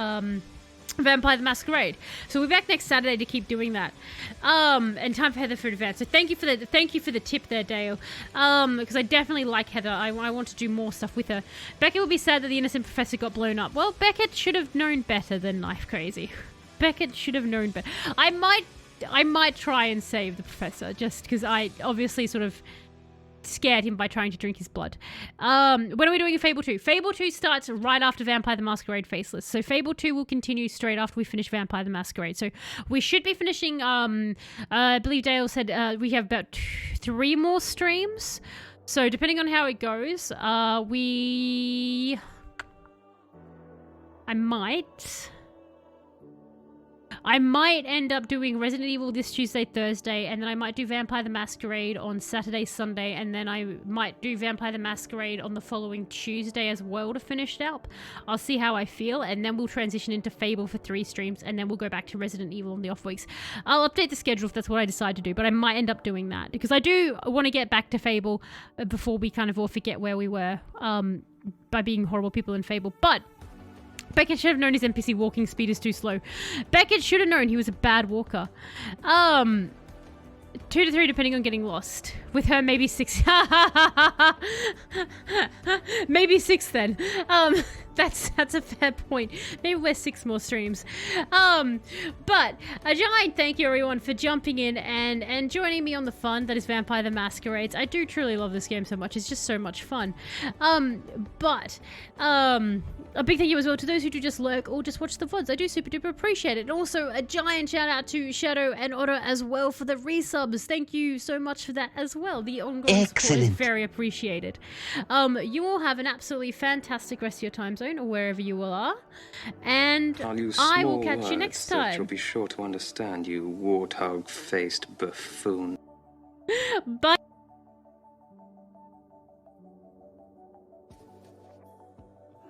Vampire the Masquerade. So we'll be back next Saturday to keep doing that. And time for Heather for advance. So thank you for the tip there, Dale. Because I definitely like Heather. I want to do more stuff with her. Beckett will be sad that the innocent professor got blown up. Well, Beckett should have known better than Knife Crazy. Beckett should have known better. I might try and save the professor just because I obviously sort of scared him by trying to drink his blood. When are we doing a Fable 2? Fable 2 starts right after Vampire the Masquerade Faceless. So Fable 2 will continue straight after we finish Vampire the Masquerade. So we should be finishing, I believe Dale said we have about 3 more streams. So depending on how it goes, I might end up doing Resident Evil this Tuesday, Thursday, and then I might do Vampire the Masquerade on Saturday, Sunday, and then I might do Vampire the Masquerade on the following Tuesday as well to finish it up. I'll see how I feel, and then we'll transition into Fable for 3 streams, and then we'll go back to Resident Evil on the off weeks. I'll update the schedule if that's what I decide to do, but I might end up doing that, because I do want to get back to Fable before we kind of all forget where we were by being horrible people in Fable, but Beckett should have known his NPC walking speed is too slow. Beckett should have known he was a bad walker. 2 to 3 depending on getting lost. With her, maybe 6. Maybe 6 then. That's a fair point. Maybe we're 6 more streams. But a giant thank you everyone for jumping in and joining me on the fun that is Vampire the Masquerades. I do truly love this game so much. It's just so much fun. A big thank you as well to those who do just lurk or just watch the VODs. I do super duper appreciate it. And also a giant shout out to Shadow and Otto as well for the resubs. Thank you so much for that as well. The ongoing support is very appreciated. You all have an absolutely fantastic rest of your time zone or wherever you all are. And I will catch you next time. You'll be sure to understand, you warthog-faced buffoon. Bye.